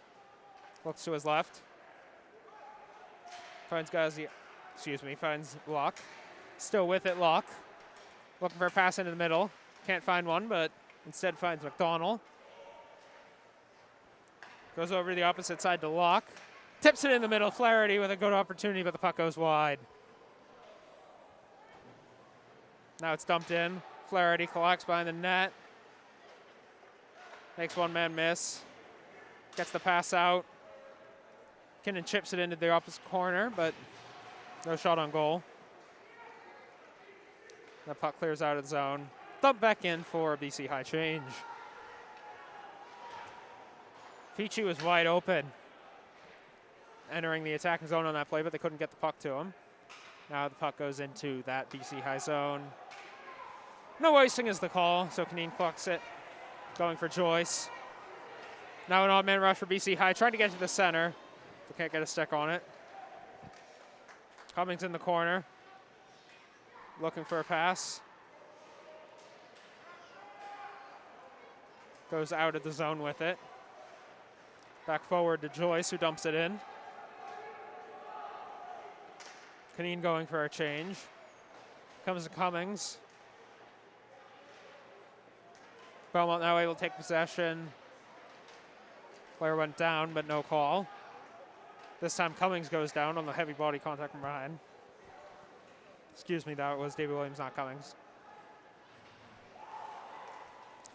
Looks to his left. Finds Excuse me, finds Locke. Still with it, Locke. Looking for a pass into the middle. Can't find one, but instead finds McDonald. Goes over to the opposite side to Locke. Tips it in the middle. Flaherty with a good opportunity, but the puck goes wide. Now it's dumped in. Flaherty collects behind the net. Makes one-man miss. Gets the pass out. Kinnan chips it into the opposite corner, but no shot on goal. The puck clears out of the zone. Dump back in for a BC High change. Peachy was wide open entering the attacking zone on that play, but they couldn't get the puck to him. Now the puck goes into that BC High zone. No icing is the call, so Canine clocks it. Going for Joyce. Now an odd man rush for BC High, trying to get to the center, but can't get a stick on it. Cummings in the corner, looking for a pass. Goes out of the zone with it. Back forward to Joyce, who dumps it in. Canine going for a change. Comes to Cummings. Belmont now able to take possession. Player went down, but no call. This time Cummings goes down on the heavy body contact from behind. Excuse me, that was David Williams, not Cummings.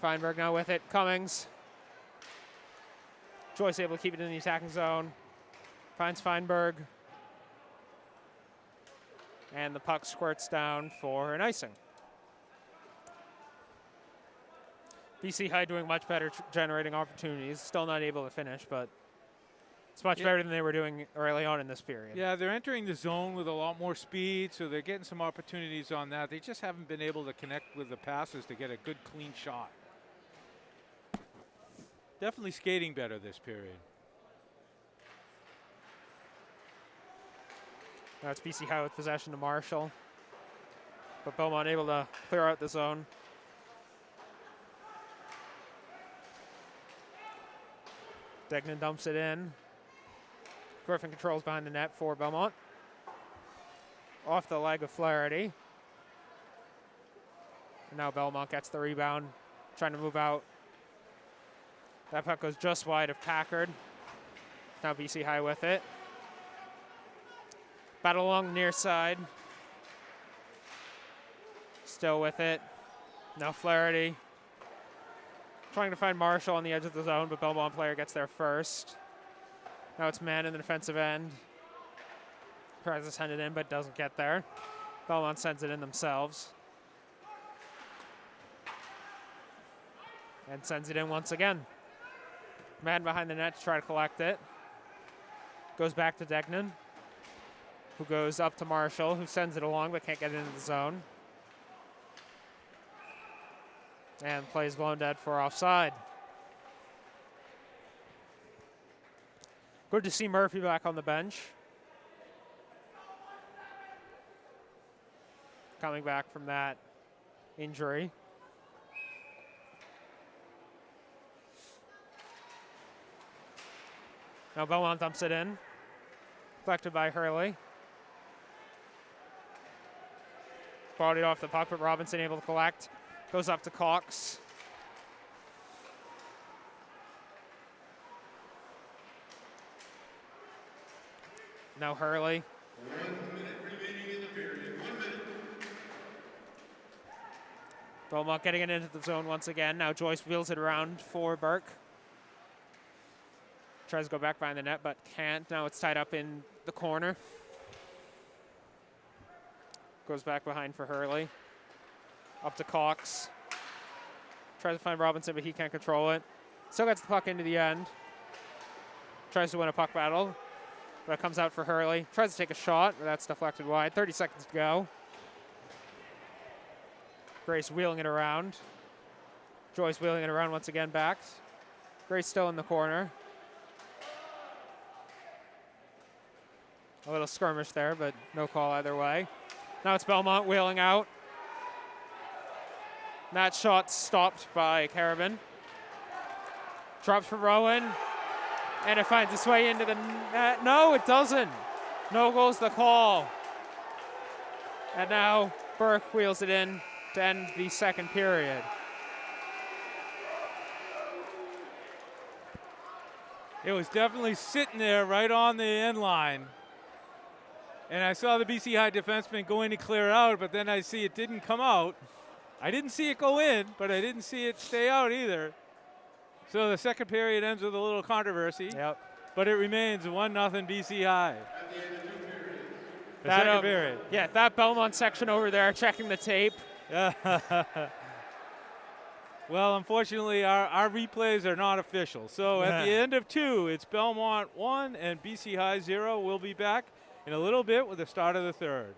Feinberg now with it. Cummings. Joyce able to keep it in the attacking zone. Finds Feinberg. And the puck squirts down for an icing. BC High doing much better generating opportunities. Still not able to finish, but it's much better than they were doing early on in this period. Yeah, they're entering the zone with a lot more speed, so they're getting some opportunities on that. They just haven't been able to connect with the passes to get a good, clean shot. Definitely skating better this period. Now it's BC High with possession to Marshall, but Belmont able to clear out the zone. Degnan dumps it in. Griffin controls behind the net for Belmont. Off the leg of Flaherty. And now Belmont gets the rebound, trying to move out. That puck goes just wide of Packard. Now BC High with it. Battle along the near side. Still with it. Now Flaherty. Trying to find Marshall on the edge of the zone, but Belmont player gets there first. Now it's man in the defensive end. Tries to send it in, but doesn't get there. Belmont sends it in themselves. And sends it in once again. Man behind the net to try to collect it. Goes back to Degnan, who goes up to Marshall, who sends it along but can't get it into the zone. And plays blown dead for offside. Good to see Murphy back on the bench. Coming back from that injury. Now Belmont dumps it in. Collected by Hurley. Bodied off the puck, but Robinson able to collect. Goes up to Cox. Now Hurley. 1 minute remaining in the period. 1 minute. Belmont getting it into the zone once again. Now Joyce wheels it around for Burke. Tries to go back behind the net, but can't. Now it's tied up in the corner. Goes back behind for Hurley. Up to Cox. Tries to find Robinson, but he can't control it. Still gets the puck into the end. Tries to win a puck battle, but it comes out for Hurley. Tries to take a shot, but that's deflected wide. 30 seconds to go. Grace wheeling it around. Joyce wheeling it around once again back. Grace still in the corner. A little skirmish there, but no call either way. Now it's Belmont wheeling out. That shot stopped by Carabin. Drops for Rowan. And it finds its way into the net. No, it doesn't. No goal's the call. And now Burke wheels it in to end the second period. It was definitely sitting there right on the end line. And I saw the BC High defenseman going to clear out, but then I see it didn't come out. I didn't see it go in, but I didn't see it stay out either. So the second period ends with a little controversy. Yep. But it remains 1-0 BC High. The That, second period. Yeah, that Belmont section over there checking the tape. Well, unfortunately, our replays are not official. So at the end of 2, it's Belmont 1 and BC High 0. We'll be back in a little bit with the start of the third.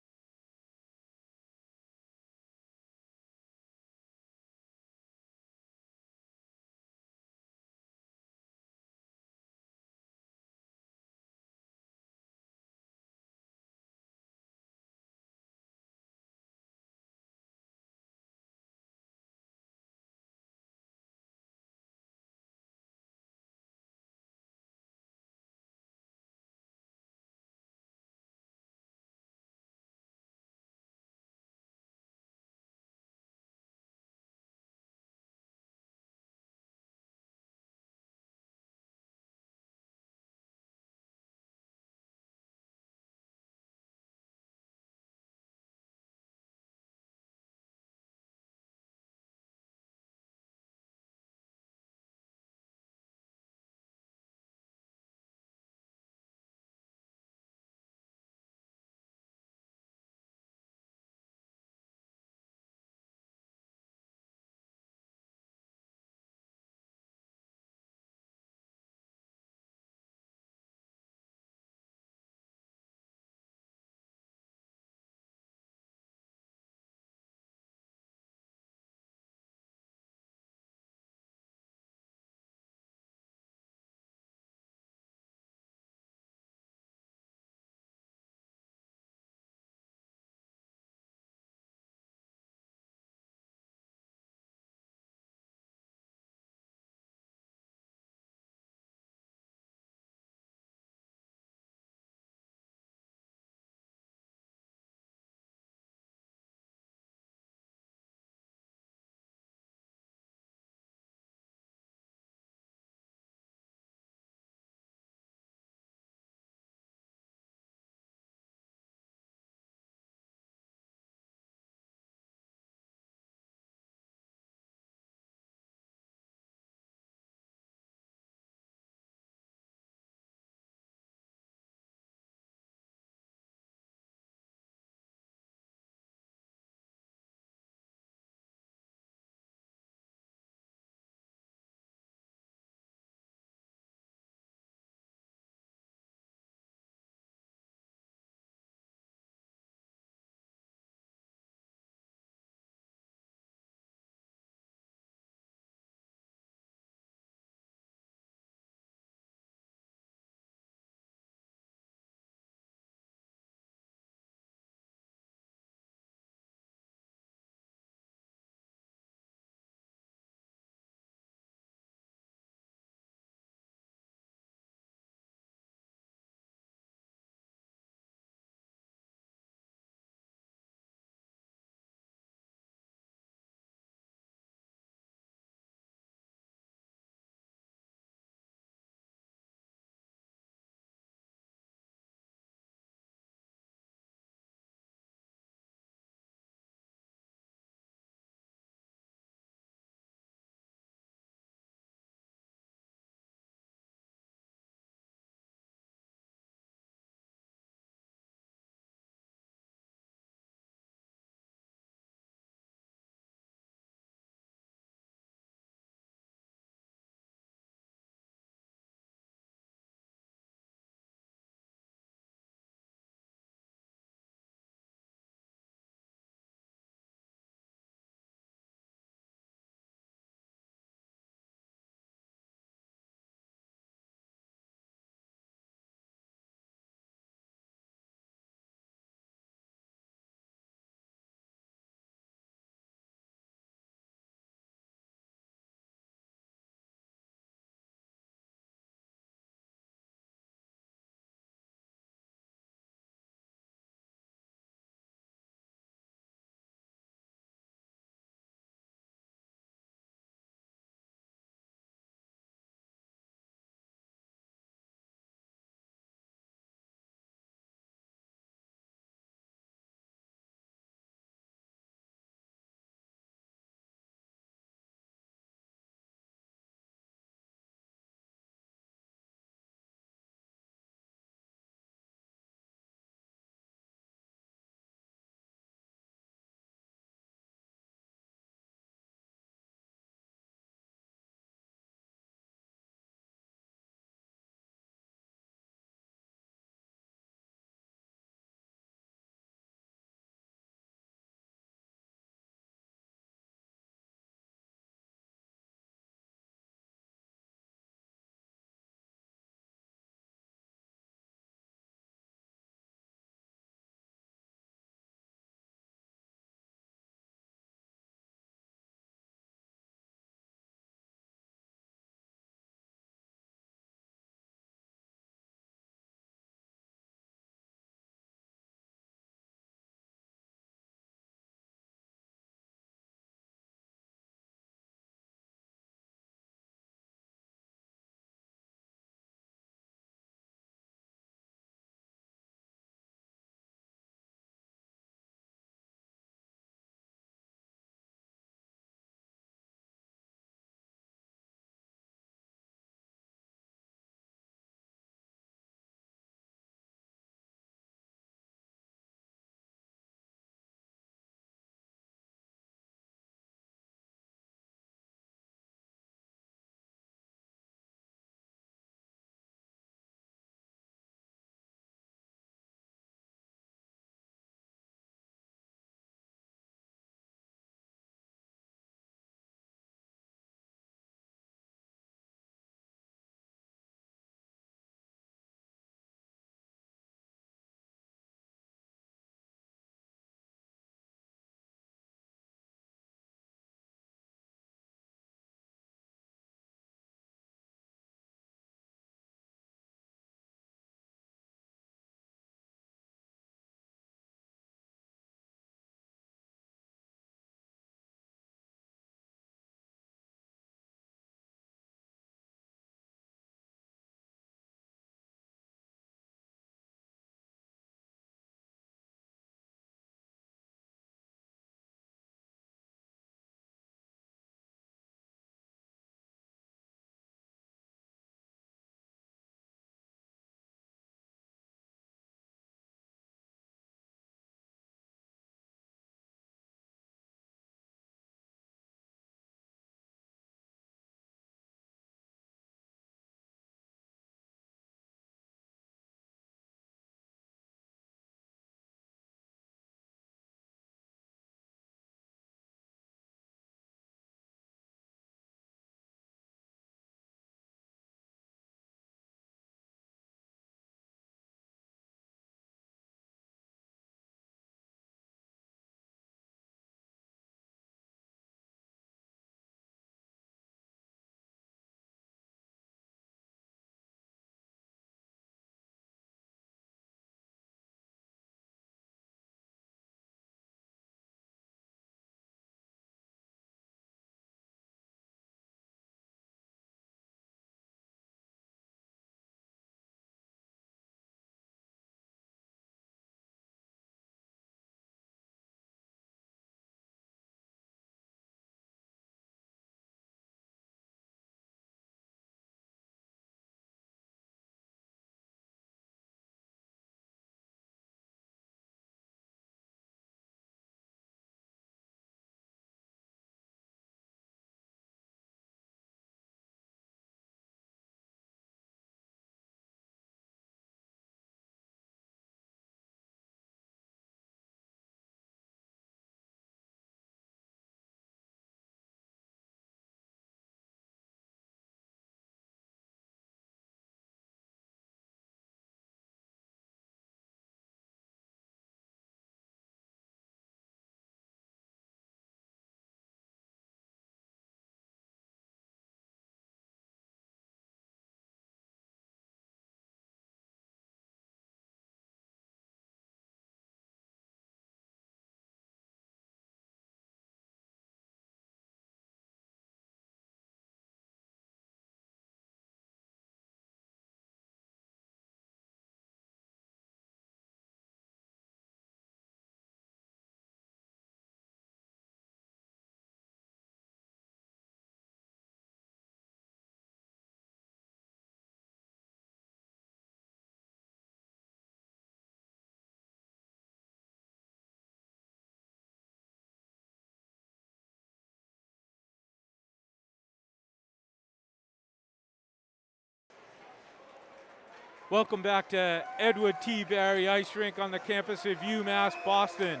Welcome back to Edward T. Barry Ice Rink on the campus of UMass Boston.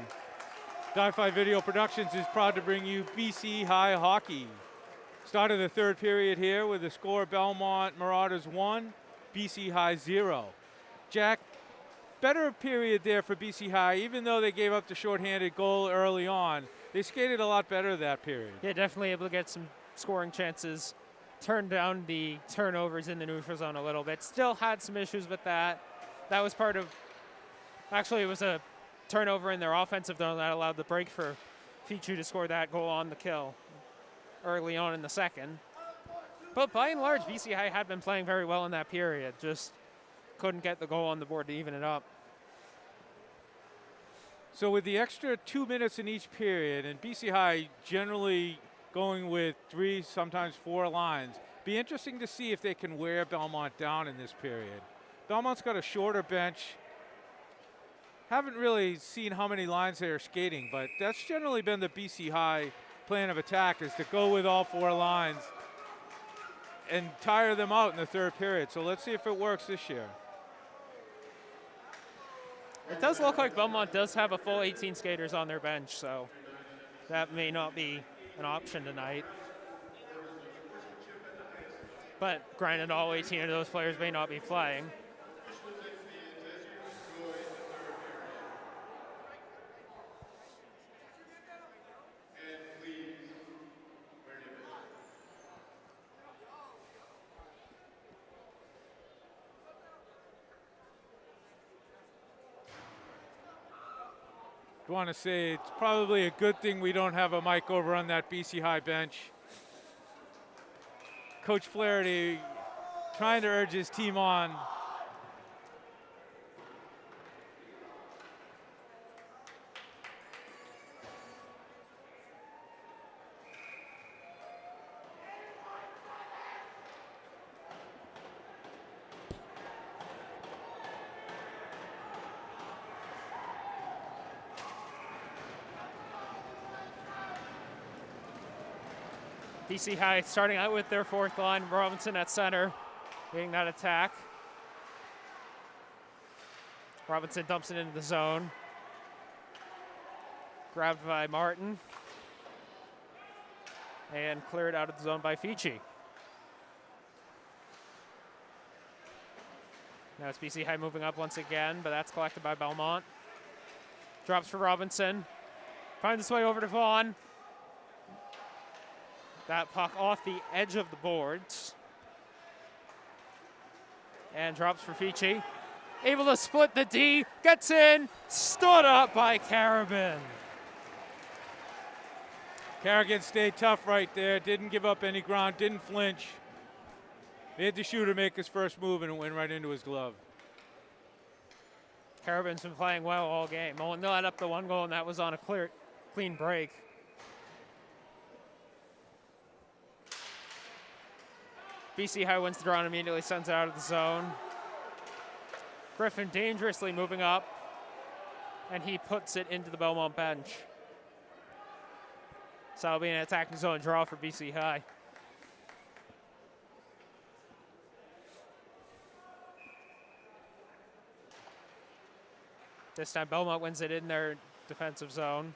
DIFi Video Productions is proud to bring you BC High Hockey. Start of the third period here with the score Belmont Marauders 1, BC High 0. Jack, better period there for BC High, even though they gave up the shorthanded goal early on. They skated a lot better that period. Yeah, definitely able to get some scoring chances. Turned down the turnovers in the neutral zone a little bit. Still had some issues with that. That was part of, actually it was a turnover in their offensive zone that allowed the break for Fichu to score that goal on the kill early on in the second. But by and large, BC High had been playing very well in that period. Just couldn't get the goal on the board to even it up. So with the extra 2 minutes in each period, and BC High generally going with 3, sometimes 4 lines, be interesting to see if they can wear Belmont down in this period. Belmont's got a shorter bench. Haven't really seen how many lines they are skating, but that's generally been the BC High plan of attack, is to go with all 4 lines and tire them out in the third period. So let's see if it works this year. It does look like Belmont does have a full 18 skaters on their bench, so that may not be an option tonight. But granted, all 18 of those players may not be playing. I want to say it's probably a good thing we don't have a mic over on that BC High bench. Coach Flaherty trying to urge his team on. BC High starting out with their fourth line. Robinson at center, leading that attack. Robinson dumps it into the zone. Grabbed by Martin. And cleared out of the zone by Fichi. Now it's BC High moving up once again, but that's collected by Belmont. Drops for Robinson. Finds its way over to Vaughn. That puck off the edge of the boards. And drops for Fichi. Able to split the D. Gets in. Stood up by Carabin. Carrigan stayed tough right there. Didn't give up any ground. Didn't flinch. Made the shooter make his first move, and it went right into his glove. Carabin's been playing well all game. Only let up the one goal, and that was on a clean break. BC High wins the draw and immediately sends it out of the zone. Griffin dangerously moving up, and he puts it into the Belmont bench. So it'll be an attacking zone draw for BC High. This time Belmont wins it in their defensive zone.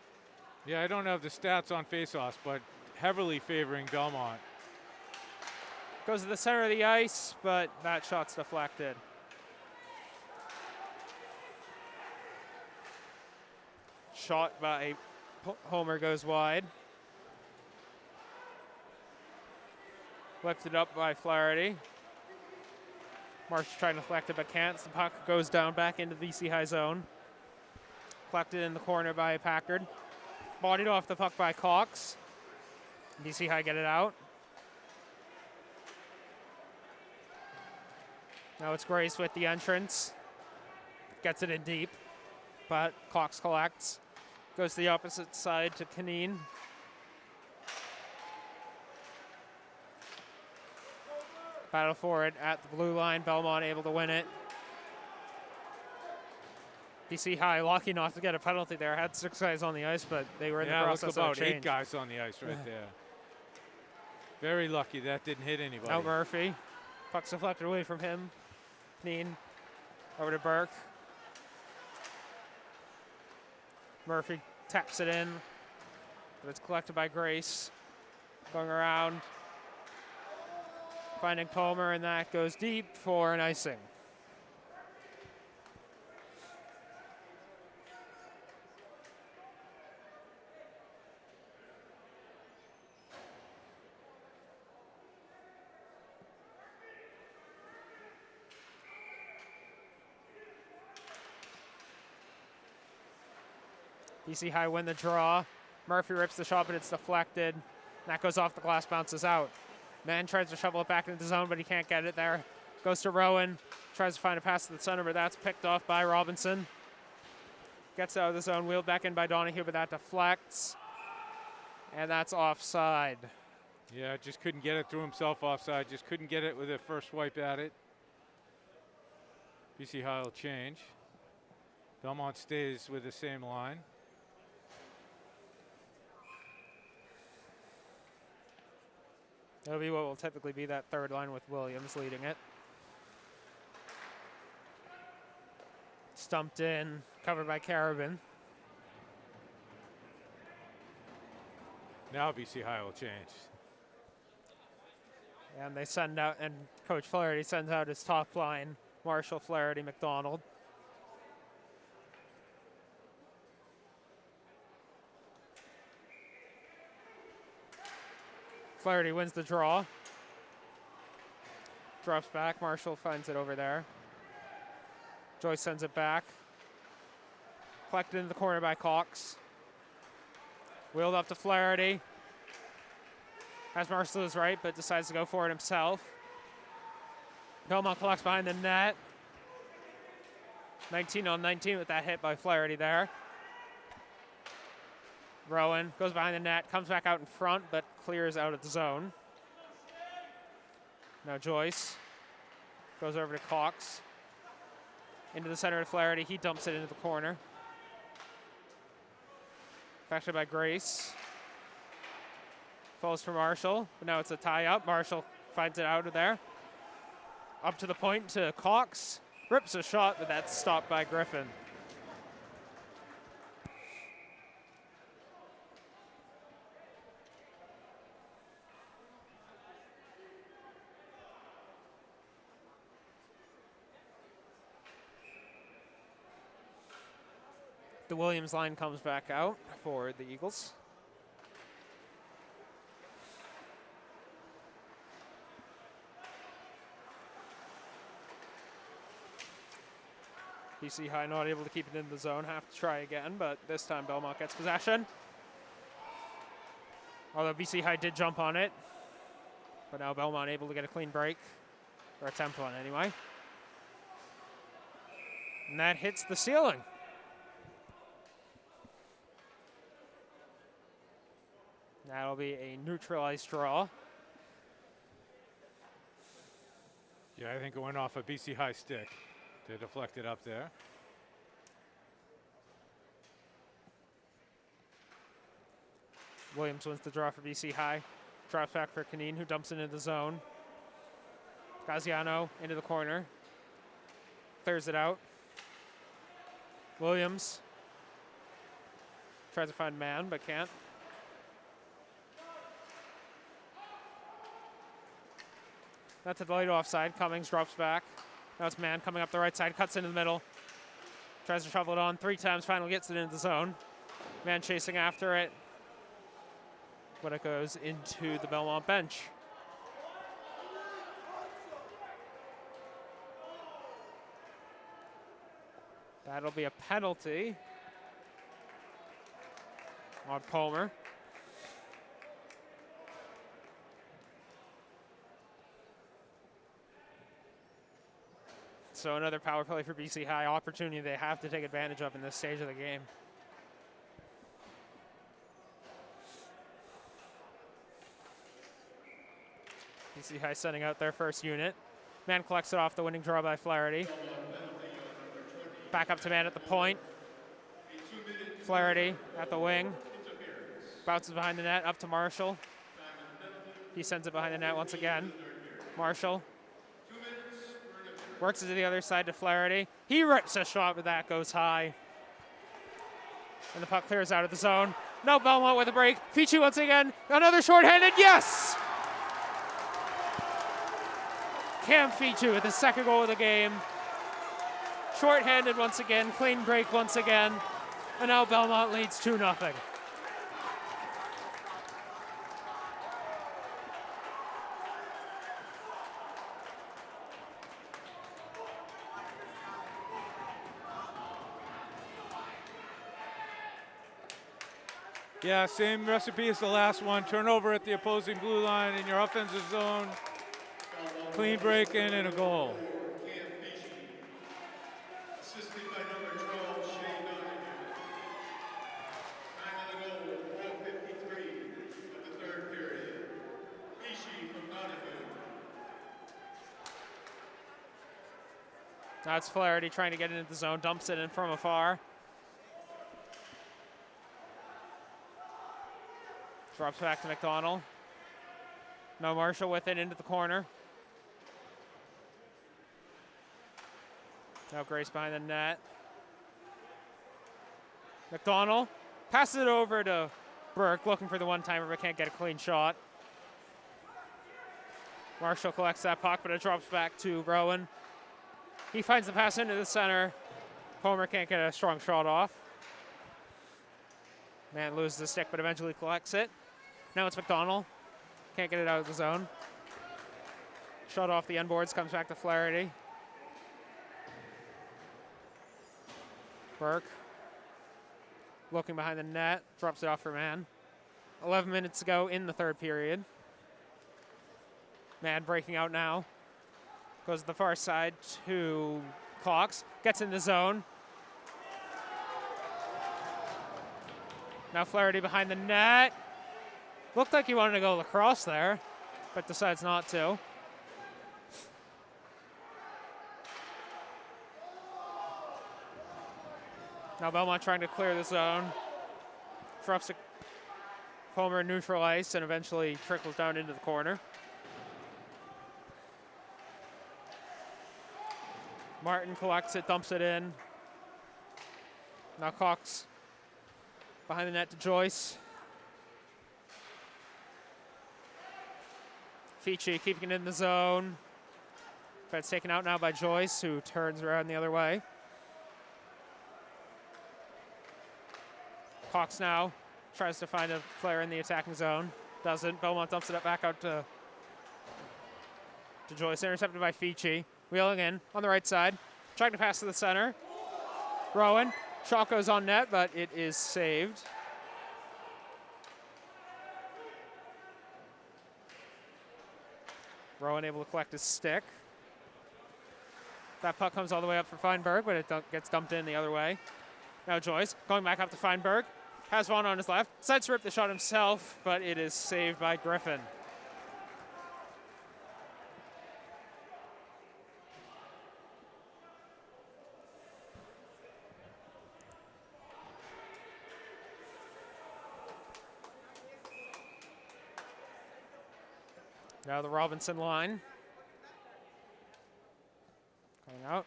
Yeah, I don't have the stats on faceoffs, but heavily favoring Belmont. Goes to the center of the ice, but that shot's deflected. Shot by Homer goes wide. Lifted up by Flaherty. Marsh trying to deflect it, but can't. The puck goes down back into the BC High zone. Collected in the corner by Packard. Bodied off the puck by Cox. BC High get it out. Now it's Grace with the entrance. Gets it in deep, but Cox collects. Goes to the opposite side to Canine. Battle for it at the blue line. Belmont able to win it. BC High lucky not to get a penalty there. Had 6 guys on the ice, but they were in the process about of change. 8 guys on the ice right there. Very lucky that didn't hit anybody. Now Murphy. Puck's deflected away from him. Canine Over to Burke. Murphy taps it in, but it's collected by Grace. Going around, finding Palmer, and that goes deep for an icing. BC High win the draw. Murphy rips the shot, but it's deflected. That goes off the glass, bounces out. Man tries to shovel it back into the zone, but he can't get it there. Goes to Rowan, tries to find a pass to the center, but that's picked off by Robinson. Gets out of the zone, wheeled back in by Donahue, but that deflects. And that's offside. Yeah, just couldn't get it through himself offside. Just couldn't get it with a first swipe at it. BC High will change. Belmont stays with the same line. It'll be what will typically be that third line with Williams leading it. Stumped in, covered by Carabin. Now BC High will change. And they send out, and Coach Flaherty sends out his top line, Marshall, Flaherty, McDonald. Flaherty wins the draw. Drops back. Marshall finds it over there. Joyce sends it back. Collected in the corner by Cox. Wheeled up to Flaherty. Has Marshall to his right, but decides to go for it himself. Belmont collects behind the net. 19 on 19 with that hit by Flaherty there. Rowan goes behind the net, comes back out in front, but clears out of the zone. Now Joyce goes over to Cox. Into the center of Flaherty. He dumps it into the corner. Factored by Grace. Falls for Marshall, but now it's a tie-up. Marshall finds it out of there. Up to the point to Cox. Rips a shot, but that's stopped by Griffin. The Williams line comes back out for the Eagles. BC High not able to keep it in the zone, have to try again, but this time Belmont gets possession. Although BC High did jump on it, but now Belmont able to get a clean break, or attempt one anyway. And that hits the ceiling. That'll be a neutralized draw. Yeah, I think it went off a BC High stick to deflect it up there. Williams wins the draw for BC High. Drops back for Canine, who dumps it into the zone. Gaziano into the corner. Clears it out. Williams tries to find man, but can't. That's a delayed offside. Cummings drops back. Now it's man coming up the right side, cuts into the middle. Tries to shovel it on 3 times, finally gets it into the zone. Man chasing after it. But it goes into the Belmont bench. That'll be a penalty on Palmer. So another power play for BC High, opportunity they have to take advantage of in this stage of the game. BC High sending out their first unit. Man collects it off the winning draw by Flaherty. Back up to man at the point. Flaherty at the wing. Bounces behind the net, up to Marshall. He sends it behind the net once again. Marshall Works it to the other side to Flaherty. He rips a shot, but that goes high. And the puck clears out of the zone. Now Belmont with a break. Fichi once again. Another shorthanded. Yes! Cam Fichi with his second goal of the game. Shorthanded once again. Clean break once again. And now Belmont leads 2-0. Yeah, same recipe as the last one. Turnover at the opposing blue line in your offensive zone. Clean break in and a goal. Assisted by number 12, Shea Donovan. Time of the goal, 4:53 of the third period. Ishii from Donovan. That's Flaherty trying to get into the zone. Dumps it in from afar. Drops back to McDonald. No Marshall with it into the corner. Now Grace behind the net. McDonald passes it over to Burke, looking for the one-timer, but can't get a clean shot. Marshall collects that puck, but it drops back to Rowan. He finds the pass into the center. Homer can't get a strong shot off. Man loses the stick, but eventually collects it. Now it's McDonald. Can't get it out of the zone. Shot off the end boards, comes back to Flaherty. Burke looking behind the net, drops it off for Mann. 11 minutes to go in the third period. Mann breaking out now. Goes to the far side to Cox. Gets in the zone. Now Flaherty behind the net. Looked like he wanted to go lacrosse there, but decides not to. Now Belmont trying to clear the zone. Drops a Homer neutral ice and eventually trickles down into the corner. Martin collects it, dumps it in. Now Cox behind the net to Joyce. Fichi keeping it in the zone. But it's taken out now by Joyce, who turns around the other way. Cox now tries to find a player in the attacking zone. Doesn't. Belmont dumps it up back out to Joyce. Intercepted by Fichi. Wheeling in on the right side. Trying to pass to the center. Rowan. Shot goes on net, but it is saved. Rowan able to collect his stick. That puck comes all the way up for Feinberg, but it gets dumped in the other way. Now Joyce going back up to Feinberg. Has Vaughn on his left. Decides to rip the shot himself, but it is saved by Griffin. Now the Robinson line. Coming out.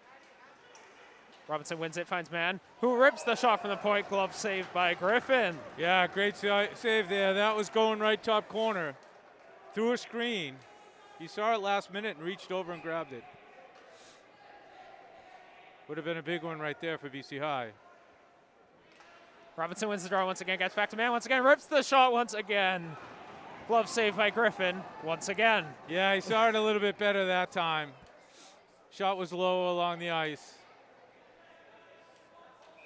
Robinson wins it, finds Mann, who rips the shot from the point. Glove saved by Griffin. Yeah, great save there. That was going right top corner. Through a screen. He saw it last minute and reached over and grabbed it. Would have been a big one right there for BC High. Robinson wins the draw once again, gets back to Mann once again, rips the shot once again. Glove saved by Griffin once again. Yeah, he saw it a little bit better that time. Shot was low along the ice.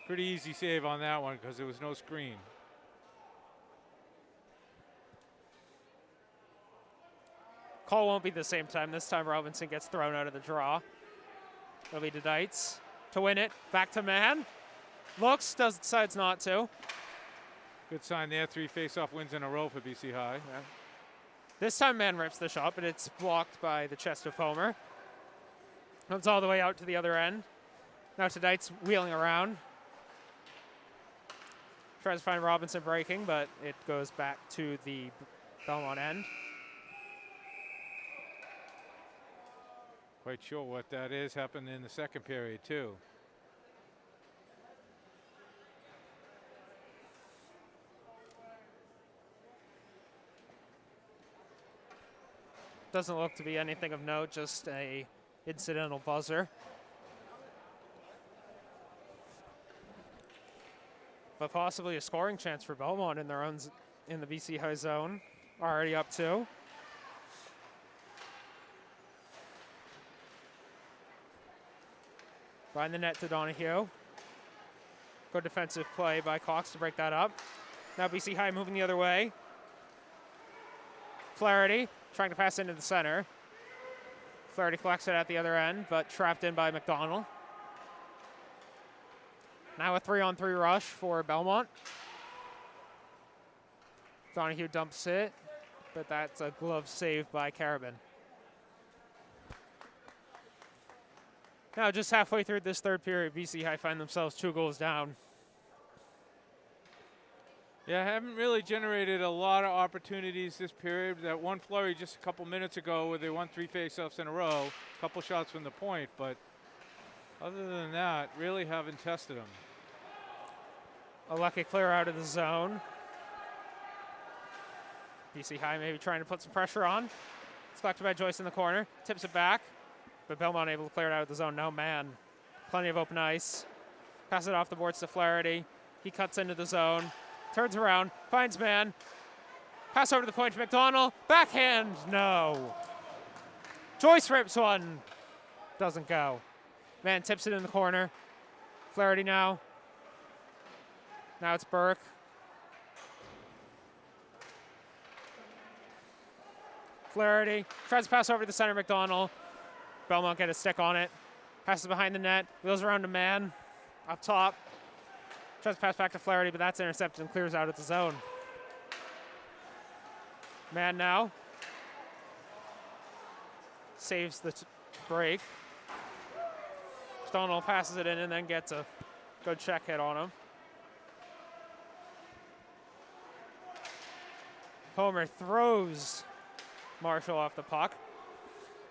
Pretty easy save on that one because there was no screen. Call won't be the same time. This time Robinson gets thrown out of the draw. It'll be to Deitz to win it. Back to Mann. Looks, decides not to. Good sign there. 3 face-off wins in a row for BC High. Yeah. This time Mann rips the shot, but it's blocked by the chest of Homer. Comes all the way out to the other end. Now to Deitz wheeling around. Tries to find Robinson breaking, but it goes back to the Belmont end. Quite sure what that is. Happened in the second period, too. Doesn't look to be anything of note, just a incidental buzzer. But possibly a scoring chance for Belmont in their own in the BC High zone. Already up 2. Behind the net to Donahue. Good defensive play by Cox to break that up. Now BC High moving the other way. Flaherty trying to pass into the center. Flaherty collects it at the other end, but trapped in by McDonald. Now a 3-on-3 rush for Belmont. Donahue dumps it, but that's a glove save by Carabin. Now just halfway through this third period, BC High find themselves 2 goals down. Yeah, haven't really generated a lot of opportunities this period. That one flurry just a couple minutes ago where they won 3 faceoffs in a row, a couple shots from the point, but other than that, really haven't tested them. A lucky clear out of the zone. BC High maybe trying to put some pressure on. It's collected by Joyce in the corner, tips it back, but Belmont able to clear it out of the zone. No man. Plenty of open ice. Pass it off the boards to Flaherty. He cuts into the zone. Turns around, finds man. Pass over to the point to McDonald. Backhand, no. Joyce rips one. Doesn't go. Man tips it in the corner. Flaherty now. Now it's Burke. Flaherty tries to pass over to the center, McDonald. Belmont get a stick on it. Passes behind the net. Wheels around to man. Up top. Tries to pass back to Flaherty, but that's intercepted and clears out of the zone. Man now. Saves the break. McDonald passes it in and then gets a good check hit on him. Homer throws Marshall off the puck.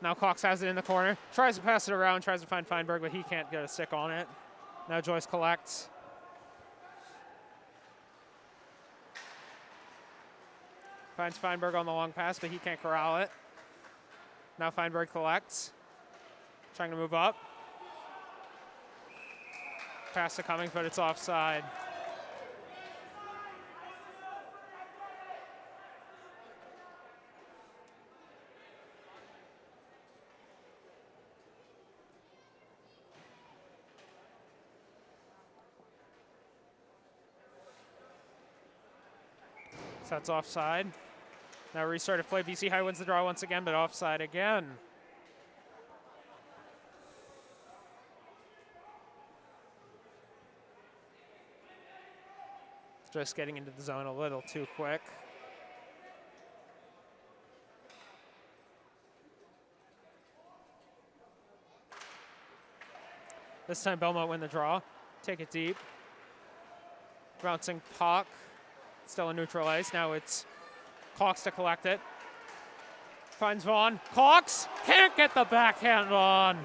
Now Cox has it in the corner. Tries to pass it around, tries to find Feinberg, but he can't get a stick on it. Now Joyce collects. Finds Feinberg on the long pass, but he can't corral it. Now Feinberg collects. Trying to move up. Pass to Cummings, but it's offside. So that's offside. Now restarted play. BC High wins the draw once again, but offside again. Just getting into the zone a little too quick. This time Belmont win the draw. Take it deep. Bouncing puck. Still a neutral ice. Now it's Cox to collect it. Finds Vaughn. Cox can't get the backhand on.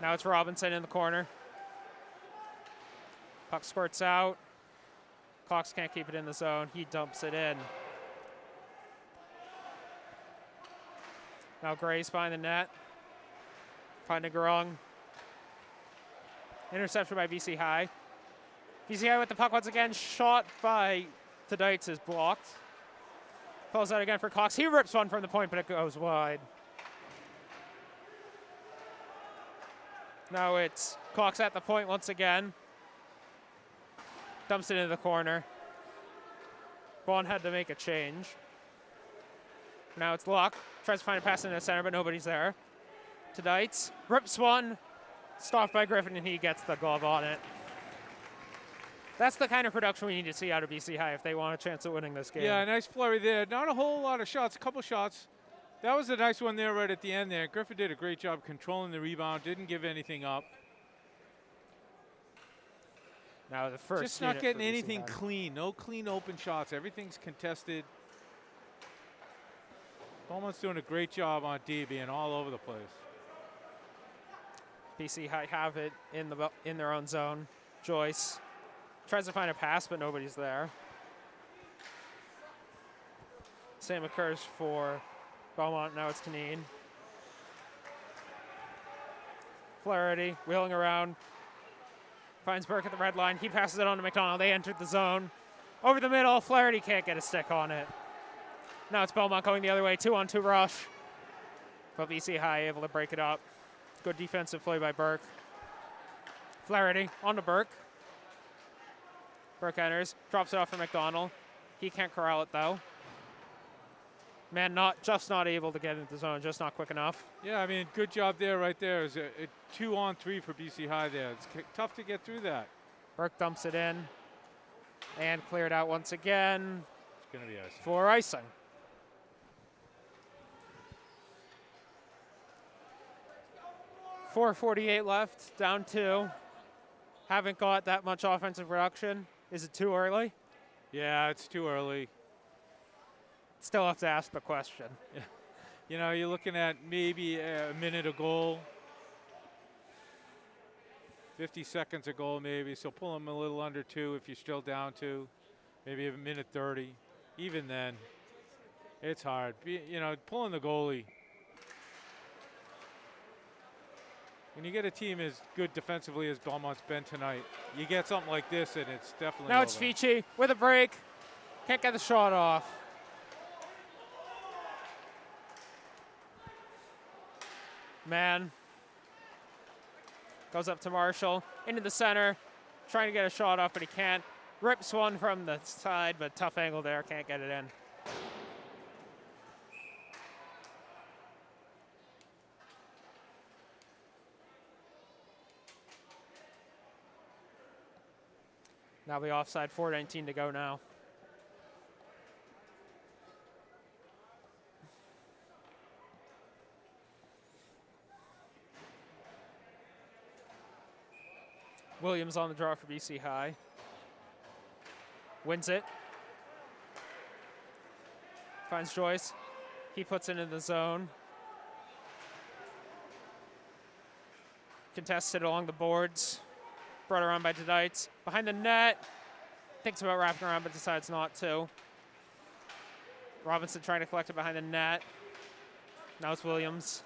Now it's Robinson in the corner. Puck squirts out. Cox can't keep it in the zone. He dumps it in. Now Gray's behind the net. Finding Garung. Interception by BC High. BC High with the puck once again. Shot by Tadites is blocked. Falls out again for Cox. He rips one from the point, but it goes wide. Now it's Cox at the point once again. Dumps it into the corner. Vaughn had to make a change. Now it's Luck. Tries to find a pass in the center, but nobody's there. Tadites rips one. Stopped by Griffin, and he gets the glove on it. That's the kind of production we need to see out of BC High if they want a chance at winning this game. Yeah, nice flurry there. Not a whole lot of shots, a couple shots. That was a nice one there right at the end there. Griffin did a great job controlling the rebound, didn't give anything up. Now the first Just not getting anything clean. No clean open shots. Everything's contested. Belmont's doing a great job on D, being all over the place. BC High have it in their own zone. Joyce tries to find a pass, but nobody's there. Same occurs for Belmont. Now it's Canine. Flaherty wheeling around. Finds Burke at the red line. He passes it on to McDonald. They entered the zone. Over the middle. Flaherty can't get a stick on it. Now it's Belmont going the other way. 2-on-2 rush. But BC High able to break it up. Good defensive play by Burke. Flaherty on to Burke. Burke enters. Drops it off for McDonald. He can't corral it though. Man, just not able to get into the zone, just not quick enough. Yeah, I mean, good job there right there. It's a 2-on-3 for BC High there. It's tough to get through that. Burke dumps it in and cleared out once again. It's going to be icing. For icing. .448 left, down 2. Haven't got that much offensive production. Is it too early? Yeah, it's too early. Still have to ask the question. Yeah. You know, you're looking at maybe a minute a goal. 50 seconds a goal maybe, so pull them a little under 2 if you're still down 2. Maybe a minute 30. Even then, it's hard. You know, pulling the goalie. When you get a team as good defensively as Belmont's been tonight, you get something like this and it's definitely Now it's over. Fici with a break. Can't get the shot off. Man. Goes up to Marshall. Into the center. Trying to get a shot off, but he can't. Rips one from the side, but tough angle there. Can't get it in. Now the offside, 4:19 to go now. Williams on the draw for BC High. Wins it. Finds Joyce. He puts it in the zone. Contests it along the boards. Brought around by Dedites. Behind the net. Thinks about wrapping around, but decides not to. Robinson trying to collect it behind the net. Now it's Williams.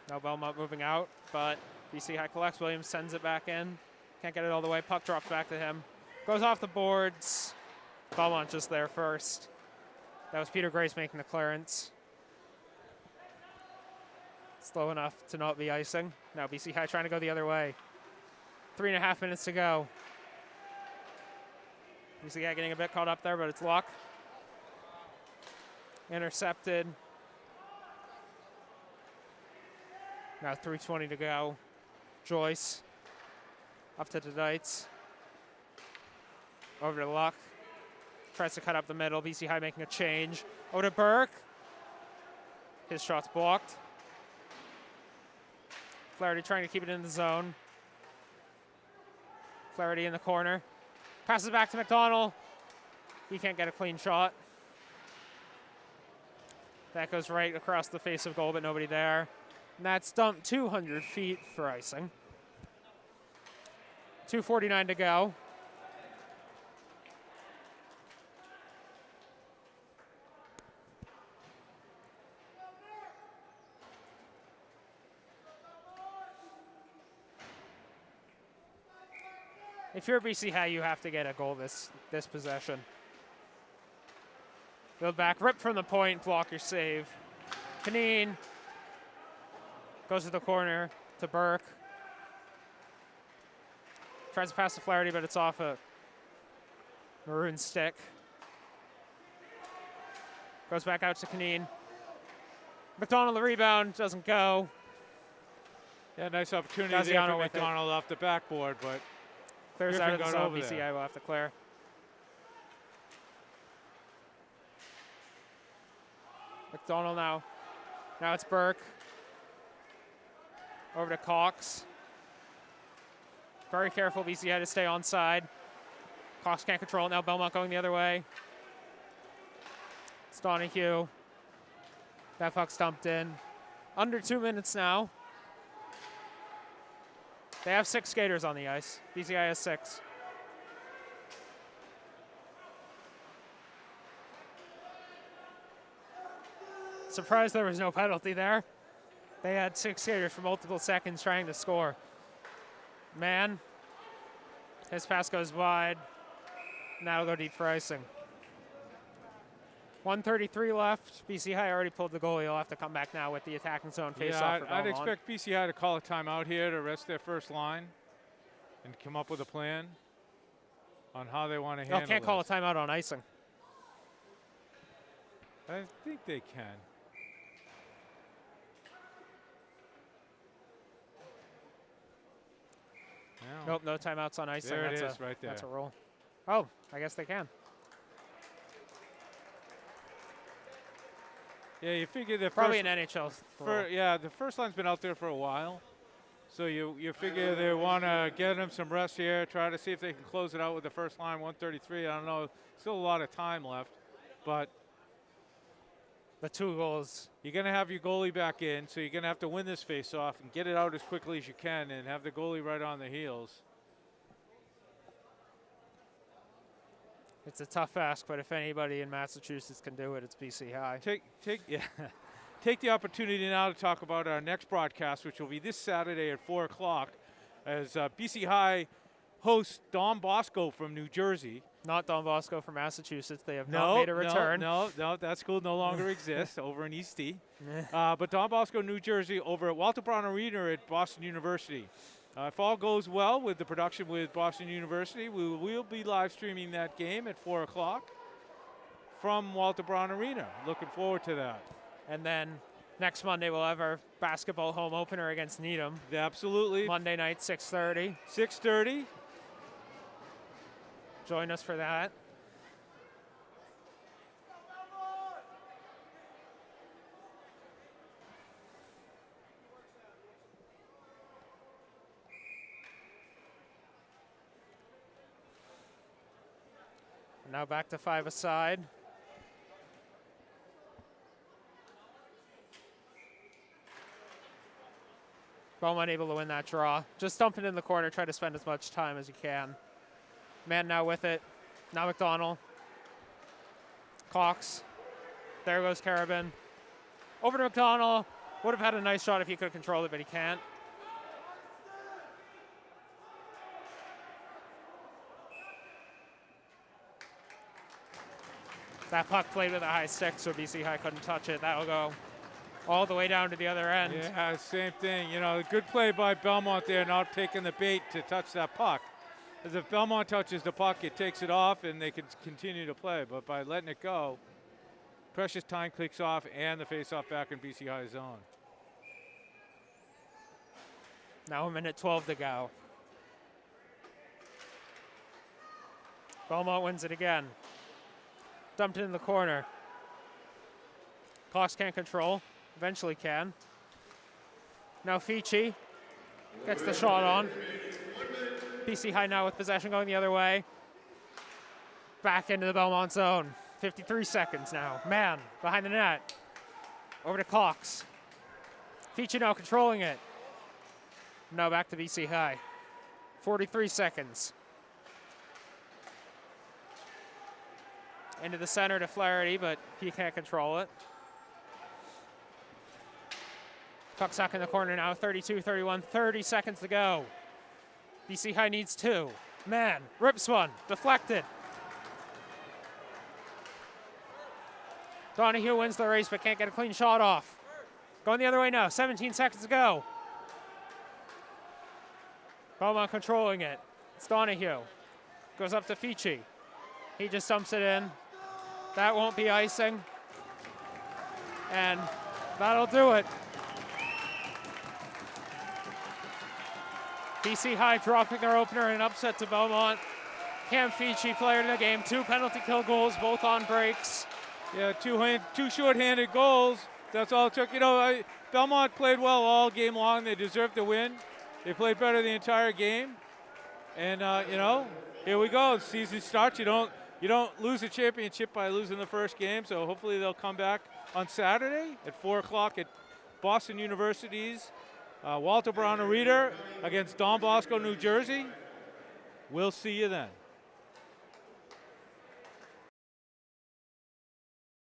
Now Belmont moving out, but BC High collects. Williams sends it back in. Can't get it all the way. Puck drops back to him. Goes off the boards. Belmont just there first. That was Peter Grace making the clearance. Slow enough to not be icing. Now BC High trying to go the other way. 3.5 minutes to go. BC High getting a bit caught up there, but it's luck. Intercepted. Now 3:20 to go. Joyce up to Dedites. Over to Luck. Tries to cut up the middle. BC High making a change. Over to Burke. His shot's blocked. Flaherty trying to keep it in the zone. Flaherty in the corner. Passes back to McDonald. He can't get a clean shot. That goes right across the face of goal, but nobody there. And that's dumped 200 feet for icing. 2:49 to go. If you're BC High, you have to get a goal this possession. Build back, rip from the point, blocker save. Canine goes to the corner to Burke. Tries to pass to Flaherty, but it's off a maroon stick. Goes back out to Canine. McDonald the rebound, doesn't go. Yeah, nice opportunity there Gaziano for with it. McDonald off the backboard, but Clears Griffin out of the got zone. over BC there. High will have to clear. McDonald now. Now it's Burke. Over to Cox. Very careful, BC High to stay onside. Cox can't control it now. Belmont going the other way. It's Donahue. That puck's dumped in. Under 2 minutes now. They have 6 skaters on the ice. BCI has 6. Surprised there was no penalty there. They had 6 skaters for multiple seconds trying to score. Man, his pass goes wide. Now go deep for icing. 1:33 left. BC High already pulled the goal. He'll have to come back now with the attacking zone face-off. Yeah, I'd expect BC High to call a timeout here to rest their first line and come up with a plan on how they want to handle it. Can't call a timeout on icing. I think they can. Nope, no timeouts on icing. There it that's is, right there. That's a rule. Oh, I guess they can. Yeah, you figure the Probably first, an NHL. the first line's been out there for a while, so you figure they want to get them some rest here, try to see if they can close it out with the first line. 1:33. I don't know. Still a lot of time left, but the 2 goals. you're going to have your goalie back in, so you're going to have to win this face-off and get it out as quickly as you can, and have the goalie right on the heels. It's a tough ask, but if anybody in Massachusetts can do it, it's BC High. Take the opportunity now to talk about our next broadcast, which will be this Saturday at 4 o'clock, as BC High hosts Don Bosco from New Jersey. Not Don Bosco from Massachusetts. They have not made a return. No, that school no longer exists over in East D. But Don Bosco, New Jersey, over at Walter Brown Arena at Boston University. If all goes well with the production with Boston University, we will be live streaming that game at 4 o'clock from Walter Brown Arena. Looking forward to that. And then next Monday we'll have our basketball home opener against Needham. Absolutely. Monday night, 6:30. 6:30. Join us for that. Now back to 5-a-side. Belmont able to win that draw. Just dump it in the corner, try to spend as much time as you can. Man now with it. Now McDonald. Cox. There goes Carabin. Over to McDonald. Would have had a nice shot if he could have controlled it, but he can't. That puck played with a high stick, so BC High couldn't touch it. That'll go all the way down to the other end. Yeah, same thing. You know, good play by Belmont there, not taking the bait to touch that puck. As if Belmont touches the puck, it takes it off, and they can continue to play. But by letting it go, precious time clicks off, and the face-off back in BC High zone. Now a minute 12 to go. Belmont wins it again. Dumped it in the corner. Cox can't control. Eventually can. Now Fichi gets the shot on. BC High now with possession going the other way. Back into the Belmont zone. 53 seconds now. Man behind the net. Over to Cox. Fichi now controlling it. Now back to BC High. 43 seconds. Into the center to Flaherty, but he can't control it. Puck stuck in the corner now, 32, 31, 30 seconds to go. BC High needs 2. Man, rips one, deflected. Donahue wins the race, but can't get a clean shot off. Going the other way now, 17 seconds to go. Belmont controlling it. It's Donahue. Goes up to Fichi. He just dumps it in. That won't be icing. And that'll do it. BC High dropping their opener in an upset to Belmont. Cam Fichi, player of the game, 2 penalty kill goals, both on breaks. Yeah, two short-handed goals. That's all it took. You know, Belmont played well all game long. They deserved the win. They played better the entire game. And you know, here we go. Season starts. You don't lose a championship by losing the first game. So hopefully they'll come back on Saturday at 4 o'clock at Boston University's Walter Brown Arena against Don Bosco, New Jersey. We'll see you then.